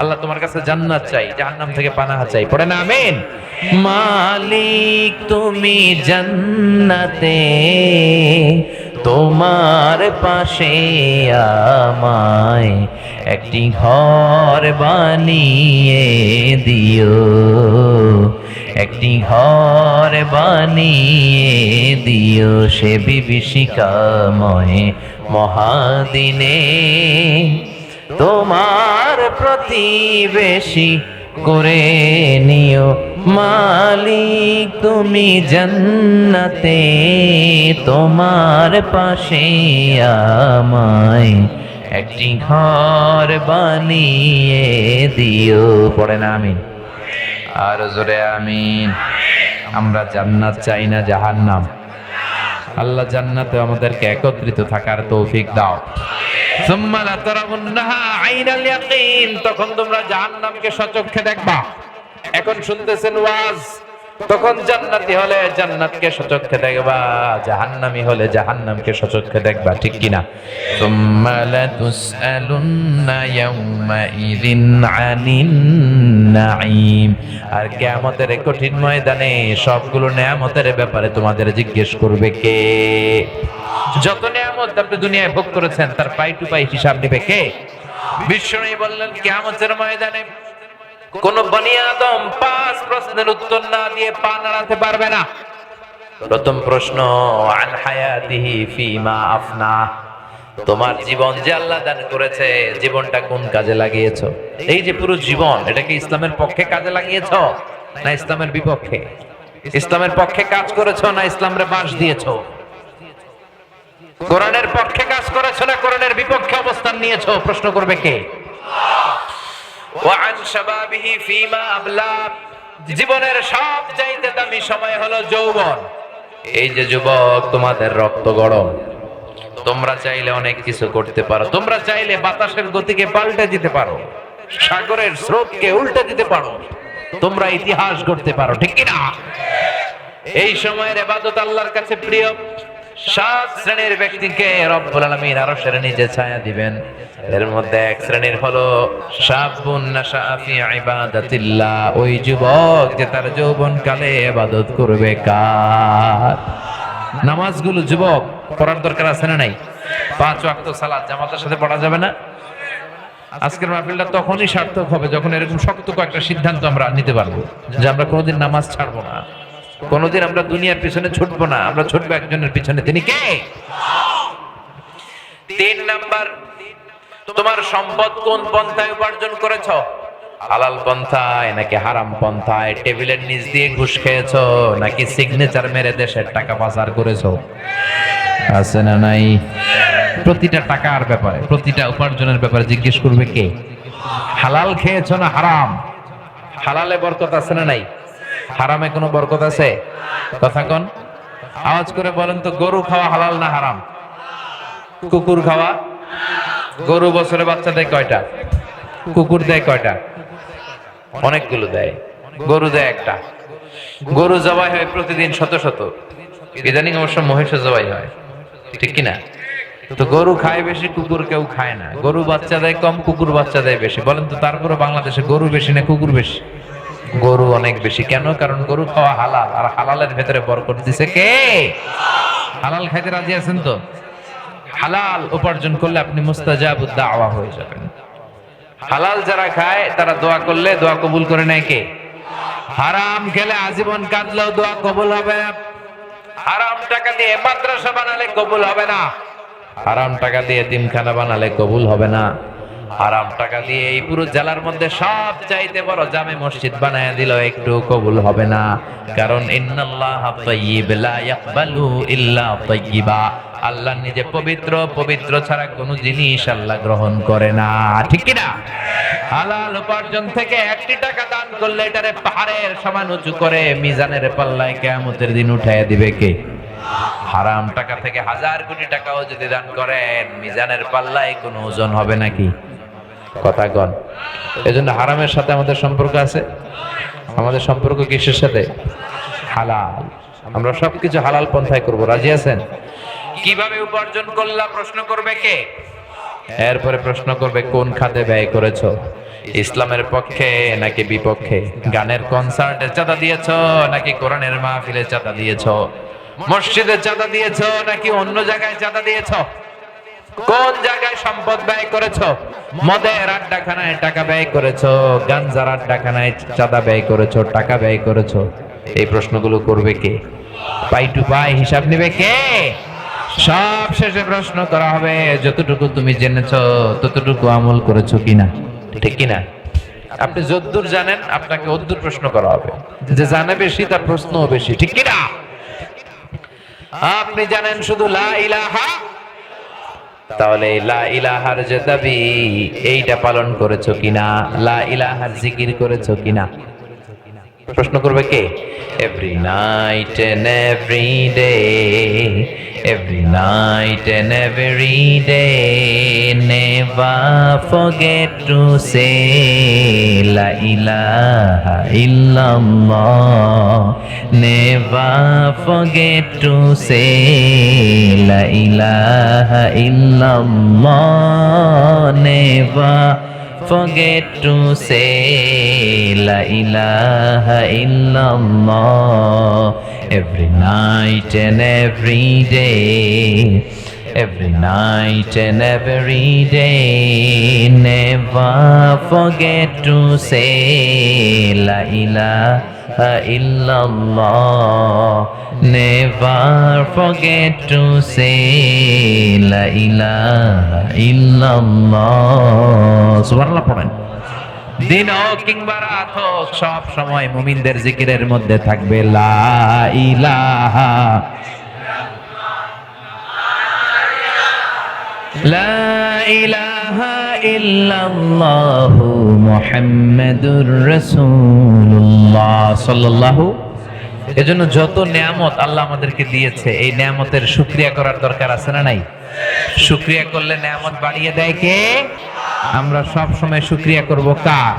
আল্লাহ তোমার কাছে জান্নাত চাই, জাহান্নাম থেকে পানাহ চাই। পড়েন আমিন। মালিক তুমি জান্নাতে, তোমার পাশে আমায় একটি ঘর বানিয়ে দিও, একটি ঘর বানিয়ে দিও সে বিভীষিকাময় মহাদিনে, তোমার প্রতিবেশী করে নিও। মালিক তুমি জান্নাতে, তোমার পাশে আমায় একটি ঘর বানিয়ে দিও। পড়েন আমিন। আর জোরে আমিন। আমরা জান্নাত চাই না জাহান্নাম? আল্লাহ জান্নাতে আমাদেরকে একত্রিত থাকার তৌফিক দাও। সুম্মা লাতারাউন্নাহা আইনাল ইয়াকিন, তখন তোমরা জাহান্নামকে সচক্ষে দেখবা। এখন শুনতেছেন ওয়াজ, তখন জান্নাতি হলে জান্নাতকে সচক্ষে দেখবা, জাহান্নামী হলে জাহান্নামকে সচক্ষে দেখবা, ঠিক কিনা? সুম্মা লাতুসআলুন্না ইয়াউমাইযিন আনিন নাঈম, আর কিয়ামতের কঠিন ময়দানে সবগুলো নিয়ামতের ব্যাপারে তোমাদের জিজ্ঞেস করবে কে? যত নিয়ামত আপনি দুনিয়ায় ভোগ করেছেন তার পাই টু পাই হিসাব নেবে কে? বিশ্বনবী বললেন কিয়ামতের ময়দানে কোন বনি আদম 5 প্রশ্নের উত্তর না দিয়ে পা নাড়াতে পারবে না। প্রথম প্রশ্ন, আন হায়াতিহি ফিমা আফনা, তোমার জীবন যে আল্লাহ দান করেছে, জীবনটা কোন কাজে লাগিয়েছো? এই যে পুরো জীবন, এটা কি ইসলামের পক্ষে কাজে লাগিয়েছো না ইসলামের বিপক্ষে? ইসলামের পক্ষে কাজ করেছো না ইসলামের বাঁশ দিয়েছো? কোরআনের পক্ষে কাজ করেছো না কোরআনের বিপক্ষে অবস্থান নিয়েছো? প্রশ্ন করবে কে? ওয়া আন শাবাবিহি ফিমা আবলা, জীবনের সবচাইতে দামি সময় হলো যৌবন। এই যে যুবক, তোমাদের রক্ত গরম, তোমরা চাইলে অনেক কিছু করতে পারো। তোমরা চাইলে বাতাসের গতিকে পাল্টে দিতে পারো, সাগরের স্রোতকে উল্টে দিতে পারো, তোমরা ইতিহাস গড়তে পারো, ঠিক কিনা? এই সময়ের ইবাদত আল্লাহর কাছে প্রিয়। 7 শ্রেণীর ব্যক্তিকে রব্বুল আলামিন আরশের নিচে ছায়া দিবেন। এর মধ্যে এক শ্রেণীর হলো শাবুন নাশাআ ফি ইবাদাতিল্লাহ, ওই যুবক যে তার যৌবনকালে ইবাদত করবে কার? নামাজগুলো যুবক পড়ার দরকার আছে না নাই? 5 ওয়াক্ত সালাত জামাতের সাথে পড়া যাবে না? আজকের মাহফিলটা তখনই সার্থক হবে যখন এরকম শক্ত কয়েকটা সিদ্ধান্ত আমরা নিতে পারবো যে আমরা কোনোদিন নামাজ ছাড়বো না, কোনোদিন আমরা দুনিয়ার পিছনে ছুটবো না, আমরা ছুটবো একজনের পিছনে। তিনি কে? 3 নাম্বার, তোমার সম্পদ কোন পন্থায় উপার্জন করেছো? হালাল পন্থায় নাকি হারাম পন্থায়? টেবিলের নিচ দিয়ে ঘুষ খেয়েছো নাকি সিগনেচার মেরে দেশের টাকা পাচার করেছো? আছে না নাই? প্রতিটা টাকার ব্যাপারে, প্রতিটা উপার্জনের ব্যাপারে জিজ্ঞেস করবে কে? হালাল খেয়েছো না হারাম? হালালে বরকত আছে না নাই? হারামে কোনো বরকত আছে? কথা কোন? আওয়াজ করে বলেন তো, গরু খাওয়া হালাল না হারাম? কুকুর খাওয়া? গরু বছরে বাচ্চা দেয় কয়টা? কুকুর দেয় কয়টা? অনেকগুলো দেয়। গরু দেয় একটা। গরু জবাই হয় প্রতিদিন শত শত, ইদানিং অবশ্য মহিষও জবাই হয়, ঠিক কিনা? তো গরু খায় বেশি, কুকুর কেউ খায় না। গরু বাচ্চা দেয় কম, কুকুর বাচ্চা দেয় বেশি। বলেন তো তারপরে বাংলাদেশে গরু বেশি না কুকুর বেশি? গরু অনেক বেশি। কেন? কারণ গরু খাওয়া হালাল, আর হালালের ভেতরে বরকত দিছে কে? হালাল খাইতে রাজি আছেন তো? হালাল উপার্জন করলে আপনি মুস্তাজাবুদ দাওয়া হয়ে যাবেন। হালাল যারা খায় তারা দোয়া করলে দোয়া কবুল করে নেয় কে? হারাম খেলে আজীবন কাঁদলেও দোয়া কবুল হবে না। হারাম টাকা দিয়ে মাদ্রাসা বানালে কবুল হবে না, হারাম টাকা দিয়ে এতিমখানা বানালে কবুল হবে না, হারাম টাকা দিয়ে এই পুরো জেলার মধ্যে সব চাইতে বড় জামে মসজিদ বানায় দিল, একটু কবুল হবে না। কারণ ইন্নাল্লাহা তাইয়্যিব লা ইয়াকবালু ইল্লা তাইয়্যিবা, আল্লাহ নিজে পবিত্র, পবিত্র ছাড়া কোনো জিনিস আল্লাহ গ্রহণ করে না, ঠিক কি না? হালাল উপার্জন থেকে 1টি টাকা দান করলে এটারে পাহাড়ের সমান উঁচু করে মিজানের পাল্লায় কিয়ামতের দিন উঠায় দিবে কে? হারাম টাকা থেকে 1000 কোটি টাকাও যদি দান করেন, মিজানের পাল্লায় কোনো ওজন হবে নাকি? কথা কন। এজন্য হারামের সাথে আমাদের সম্পর্ক আছে। আমাদের সম্পর্ক কিসের সাথে? হালাল। আমরা সবকিছু হালাল পন্থায় করব, রাজি আছেন? কিভাবে উপার্জন করলা প্রশ্ন করবে কে? এরপরে প্রশ্ন করবে কোন খাতে ব্যয় করেছো, ইসলামের পক্ষে নাকি বিপক্ষে, গানের কনসার্টে চাঁদা দিয়েছো নাকি কোরআনের মাহফিলে চাঁদা দিয়েছো, মসজিদে চাঁদা দিয়েছো নাকি অন্য জায়গায় চাঁদা দিয়েছো, কোন জায়গায় সম্পদ ব্যয় করেছো, মদের আড্ডাখানায় টাকা ব্যয় করেছো, গাঞ্জার আড্ডাখানায় চাঁদা ব্যয় করেছো, টাকা ব্যয় করেছো। এই প্রশ্নগুলো করবে কে? পাই টু পাই হিসাব নেবে কে? সব শেষে প্রশ্ন করা হবে যতটুকু তুমি জেনেছো ততটুকু আমল করেছো কিনা, ঠিক কিনা? আপনি যদ্দূর জানেন আপনাকে অদ্দূর প্রশ্ন করা হবে, যে জানে বেশি তার প্রশ্নও বেশি, ঠিক কিনা? আপনি জানেন শুধু লা ইলাহা, তাহলে লা ইলাহার যে দাবি এইটা পালন করেছো কিনা, লা ইলাহার জিকির করেছো কিনা, প্রশ্ন করবে কে? Every night and every day, every night and every day, never forget to say la ilaha illallah, never forget to say la ilaha illallah, never forget to say la ilaha illallah, every night and every day, every night and every day, never forget to say la ilaha illallah, never forget to say la ilaha illallah. সুবহানাল্লাহ পড়েন। দিন হোক কিংবা রাত হোক সব সময় মুমিনদের জিকিরের মধ্যে থাকবে লা ইলাহা, লা ইলাহা ইল্লাল্লাহু মুহাম্মাদুর রাসূলুল্লাহ সাল্লাল্লাহু। এজন্য যত নিয়ামত আল্লাহ আমাদেরকে দিয়েছে এই নিয়ামতের শুকরিয়া করার দরকার আছে না নাই? শুকরিয়া করলে নিয়ামত বাড়িয়ে দেয় কে? আমরা সব সময় শুকরিয়া করব কার?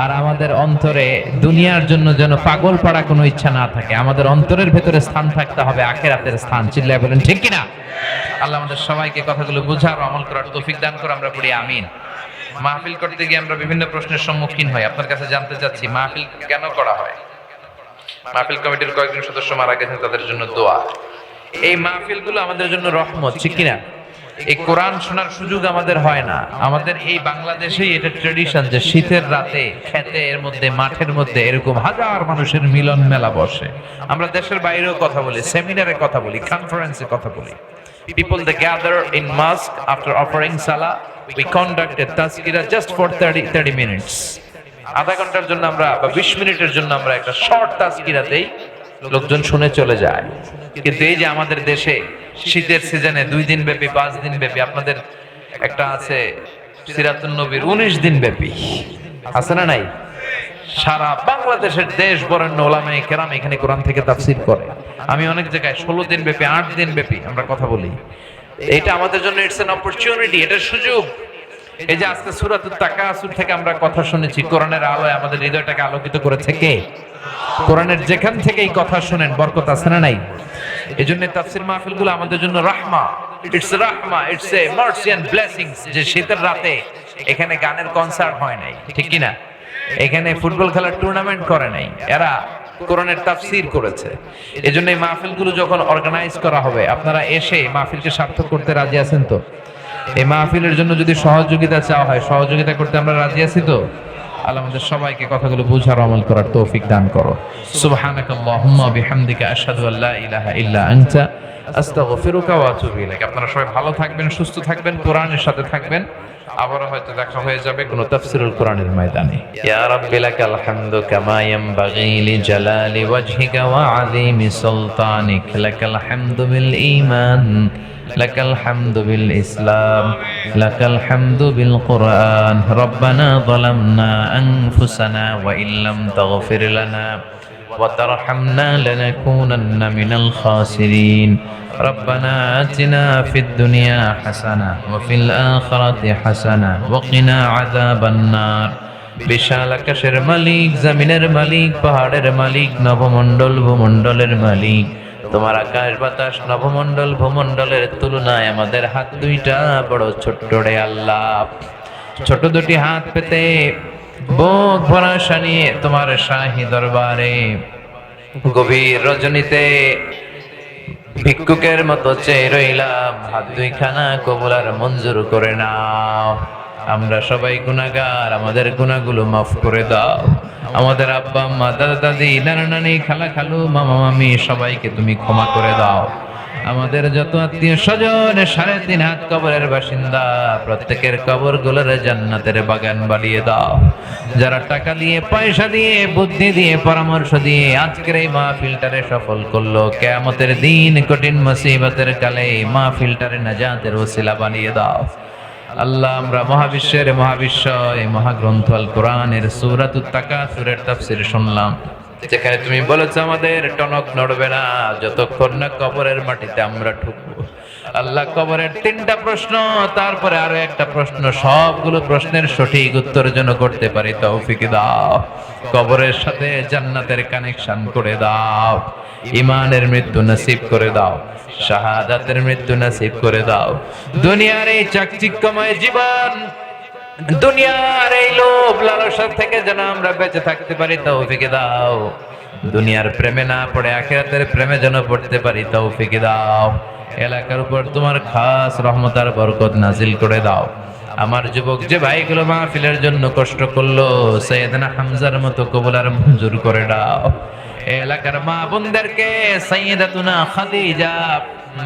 আর আমাদের অন্তরে দুনিয়ার জন্য যেন পাগল পাড়া কোনো ইচ্ছা না থাকে, আমাদের অন্তরের ভেতরে স্থান থাকতে হবে আখিরাতের স্থান। চিল্লায় বলেন ঠিক কিনা? আল্লাহ আমাদের সবাইকে কথাগুলো বুঝার ও আমল করার তৌফিক দান করে। আমরা পড়ি আমিন। মাহফিল করতে গিয়ে আমরা বিভিন্ন প্রশ্নের সম্মুখীন হই। আপনার কাছে জানতে চাচ্ছি মাহফিল কেন করা হয়? মাহফিল কমিটির কয়েকজন সদস্য মারা গেছেন, তাদের জন্য দোয়া। এই মাহফিলগুলো আমাদের জন্য রহমত, ঠিক কিনা? এই কোরআন শোনার সুযোগ আমাদের হয় না। আমাদের এই বাংলাদেশেই এটা ট্রেডিশন যে শীতের রাতে ক্ষেতের মধ্যে মাঠের মধ্যে এরকম হাজার মানুষের মিলন মেলা বসে। আমরা দেশের বাইরেও কথা বলি, সেমিনারে কথা বলি, কনফারেন্সে কথা বলি। People they gather in mosque after offering salah. We conduct a tazkirah just for 30 minutes. আধা ঘন্টার জন্য আমরা বা 20 মিনিটের জন্য আমরা একটা শর্ট তাজকিরা দেই, লোকজন শুনে চলে যায়। কিন্তু এই যে আমাদের দেশে শীতের সিজনে 2 দিন ব্যাপী 5 দিন ব্যাপী, আপনাদের একটা আছে সিরাতুন নবীর 19 দিন ব্যাপী, আছে না নাই? সারা বাংলাদেশের দেশ বরেণ্য ওলামায়ে কেরাম এখানে কোরআন থেকে তাফসীর করে। আমি অনেক জায়গায় 16 দিন ব্যাপী 8 দিন ব্যাপী আমরা কথা বলি। এটা আমাদের জন্য ইটস অ্যান অপরচুনিটি, এটা সুযোগ। এই যে আজকে সূরাতুত তাকাসুর থেকে আমরা কথা শুনেছি, কোরআনের আলোয় আমাদের হৃদয়টাকে আলোকিত করেছে কে? কোরআনের যেখান থেকে এই কথা শুনেন বরকত আছে না নাই? এজন্য তাফসীর মাহফিলগুলো আমাদের জন্য রাহমা, ইটস রাহমা, it's a mercy and blessings. যে শীতের রাতে এখানে গানের কনসার্ট হয় নাই, ঠিক কি না? এখানে ফুটবল খেলার টুর্নামেন্ট করে নাই, এরা কোরআনের তাফসীর করেছে। এজন্য এই মাহফিলগুলো যখন অর্গানাইজ করা হবে, আপনারা এসে মাহফিলকে সার্থক করতে রাজি আছেন তো? এই মাহফিলের জন্য যদি সহযোগিতা চাওয়া হয়, সহযোগিতা করতে আমরা রাজি আছি তো? আল্লাহ আমাদের সবাইকে কথাগুলো বুঝার আমল করার তৌফিক দান করো। সুবহানাকাল্লাহুম্মা বিহামদিকা আশহাদু আল্লা ইলাহা ইল্লা আনতা আস্তাগফিরুকা ওয়া আতুবু ইলাইক। আপনারা সবাই ভালো থাকবেন, সুস্থ থাকবেন, কোরআনের সাথে থাকবেন। আবারও হয়তো দেখা হয়ে যাবে কোনো তাফসীরুল কোরআনের ময়দানে। ইয়া রাব্বি লাকাল হামদু কামা ইয়ানবাগি লিজালালি ওয়াজহিকা ওয়া আযীমি সুলতানিক, লাকাল হামদু বিল ঈমান, লাকাল হামদু বিল ইসলাম, লাকাল হামদু বিল কুরআন। রব্বানা যালামনা আনফুসানা ওয়া ইল্লাম তাগফির লানা ওয়া তারহামনা লানাকুনান্না মিনাল খাসিরিন। ربنا آتنا في الدنيا حسنة وفي الآخرة حسنة وقنا عذاب النار। বিশাল আকাশের মালিক, জমিনের মালিক, পাহাড়ের মালিক, নবমণ্ডল ভূমণ্ডলের মালিক, তোমার আকাশ বাতাস নভমণ্ডল ভূমণ্ডলের তুলনায় আমাদের হাত দুইটা বড় ছোট্ট রে আল্লাহ। ছোট দুটি হাত পেতে বুক ভরা শানিয়ে তোমার শাহী দরবারে গভীর রজনীতে ভিক্ষুকের মতো চেয়ে রইলাম। হাত দুইখানা কবুল আর মঞ্জুর করে নাও। আমরা সবাই গুনাহগার, আমাদের গুনাহগুলো মাফ করে দাও। আমাদের আব্বা আম্মা দাদা দাদি নানা নানি খালা খালু মামা মামি সবাইকে তুমি ক্ষমা করে দাও। আমাদের যত আত্মীয় স্বজন 3.5 হাত কবরের বাসিন্দা প্রত্যেকের কবর গুলোর জান্নাতের বাগান বানিয়ে দাও। যারা টাকা দিয়ে পয়সা দিয়ে বুদ্ধি দিয়ে পরামর্শ দিয়ে আজকের এই মাহফিলটারে সফল করলো, কিয়ামতের দিন কঠিন মুসিবতের কালে এই মাহফিলটারে নাজাতের ওসিলা বানিয়ে দাও। আল্লাহ, আমরা মহাবিশ্বের মহাবিশ্ব এই মহাগ্রন্থ আল কোরআনের সূরাতুত তাকাসুরের তাফসীর শুনলাম, যেখানে তুমি বলেছো আমাদের টনক নড়বে না যতক্ষণ না কবরের মাটিতে আমরা ঢুকবো। আল্লাহ, কবরের 3টা প্রশ্ন, তারপরে আরো একটা প্রশ্ন, সবগুলো প্রশ্নের সঠিক উত্তর যেন করতে পারি তৌফিক দাও। কবরের সাথে জান্নাতের কানেকশন করে দাও। ঈমানের মৃত্যু নসিব করে দাও, শাহাদাতের মৃত্যু নসিব করে দাও। দুনিয়ার এই চাকচিক্যময় জীবন, দুনিয়ার এই লোভ লালসা থেকে যেন আমরা বেঁচে থাকতে পারি তৌফিক দাও। দুনিয়ার প্রেমে না পড়ে আখিরাতের প্রেমে যেন পড়তে পারি তৌফিক দাও। এলাকার উপর তোমার খাস রহমত আর বরকত নাজিল করে দাও। আমার যুবক যে ভাইগুলো মাহফিলের জন্য কষ্ট করলো, সাইয়েদনা হামজার মতো কবুল আর মঞ্জুর করে দাও। এলাকার মা বোনদেরকে সাইয়েদাতুনা খাদিজা,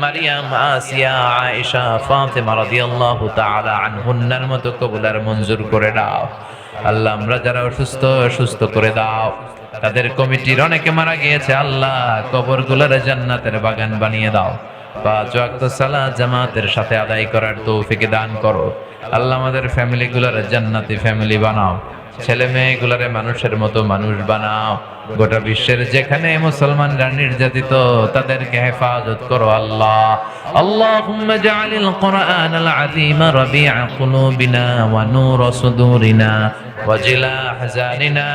মারিয়াম, আসিয়া, আয়েশা, ফাতেমা রাদিয়াল্লাহু তাআলা আনহুন্নার মতো কবুল আর মঞ্জুর করে দাও। আল্লাহ, আমরা যারা অসুস্থ সুস্থ করে দাও। তাদের কমিটির অনেকে মারা গিয়েছে, আল্লাহ কবরগুলোর জান্নাতের বাগান বানিয়ে দাও। 5 ওয়াক্ত সালাত জামাতের সাথে আদায় করার তৌফিক দান করো। আল্লাহ, আমাদের ফ্যামিলিগুলোর জান্নাতি ফ্যামিলি বানাও। ছেলে মেয়েগুলোরে মানুষের মতো মানুষ বানাও। গোটা বিশ্বের যেখানে মুসলমানরা নির্যাতিত তাদেরকে হেফাজত করো আল্লাহ। আল্লাহুম্মা জাআলিল কুরআনাল আযীমা রাবি'a কুলুবিনা ওয়া নূরা সুদুরিনা ওয়া জিলা আহজানিনা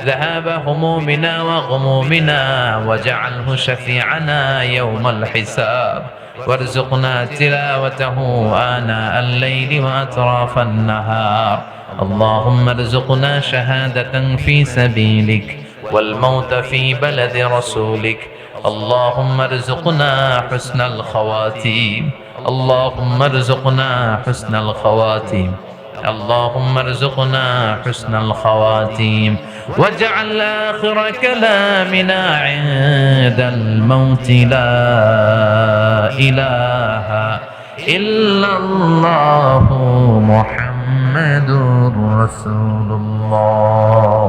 যাহাবা হুমুমিনা ওয়া গুমুমিনা ওয়াজআলহু শাফি'ানা ইয়াওমাল হিসাব وارزقنا تلاوته آناء الليل وأطراف النهار. اللهم ارزقنا شهادة في سبيلك والموت في بلد رسولك. اللهم ارزقنا حسن الخواتيم. اللهم ارزقنا حسن الخواتيم. اللهم ارزقنا حسن الخواتيم واجعل آخر كلامنا عند الموت لا إله إلا الله محمد رسول الله.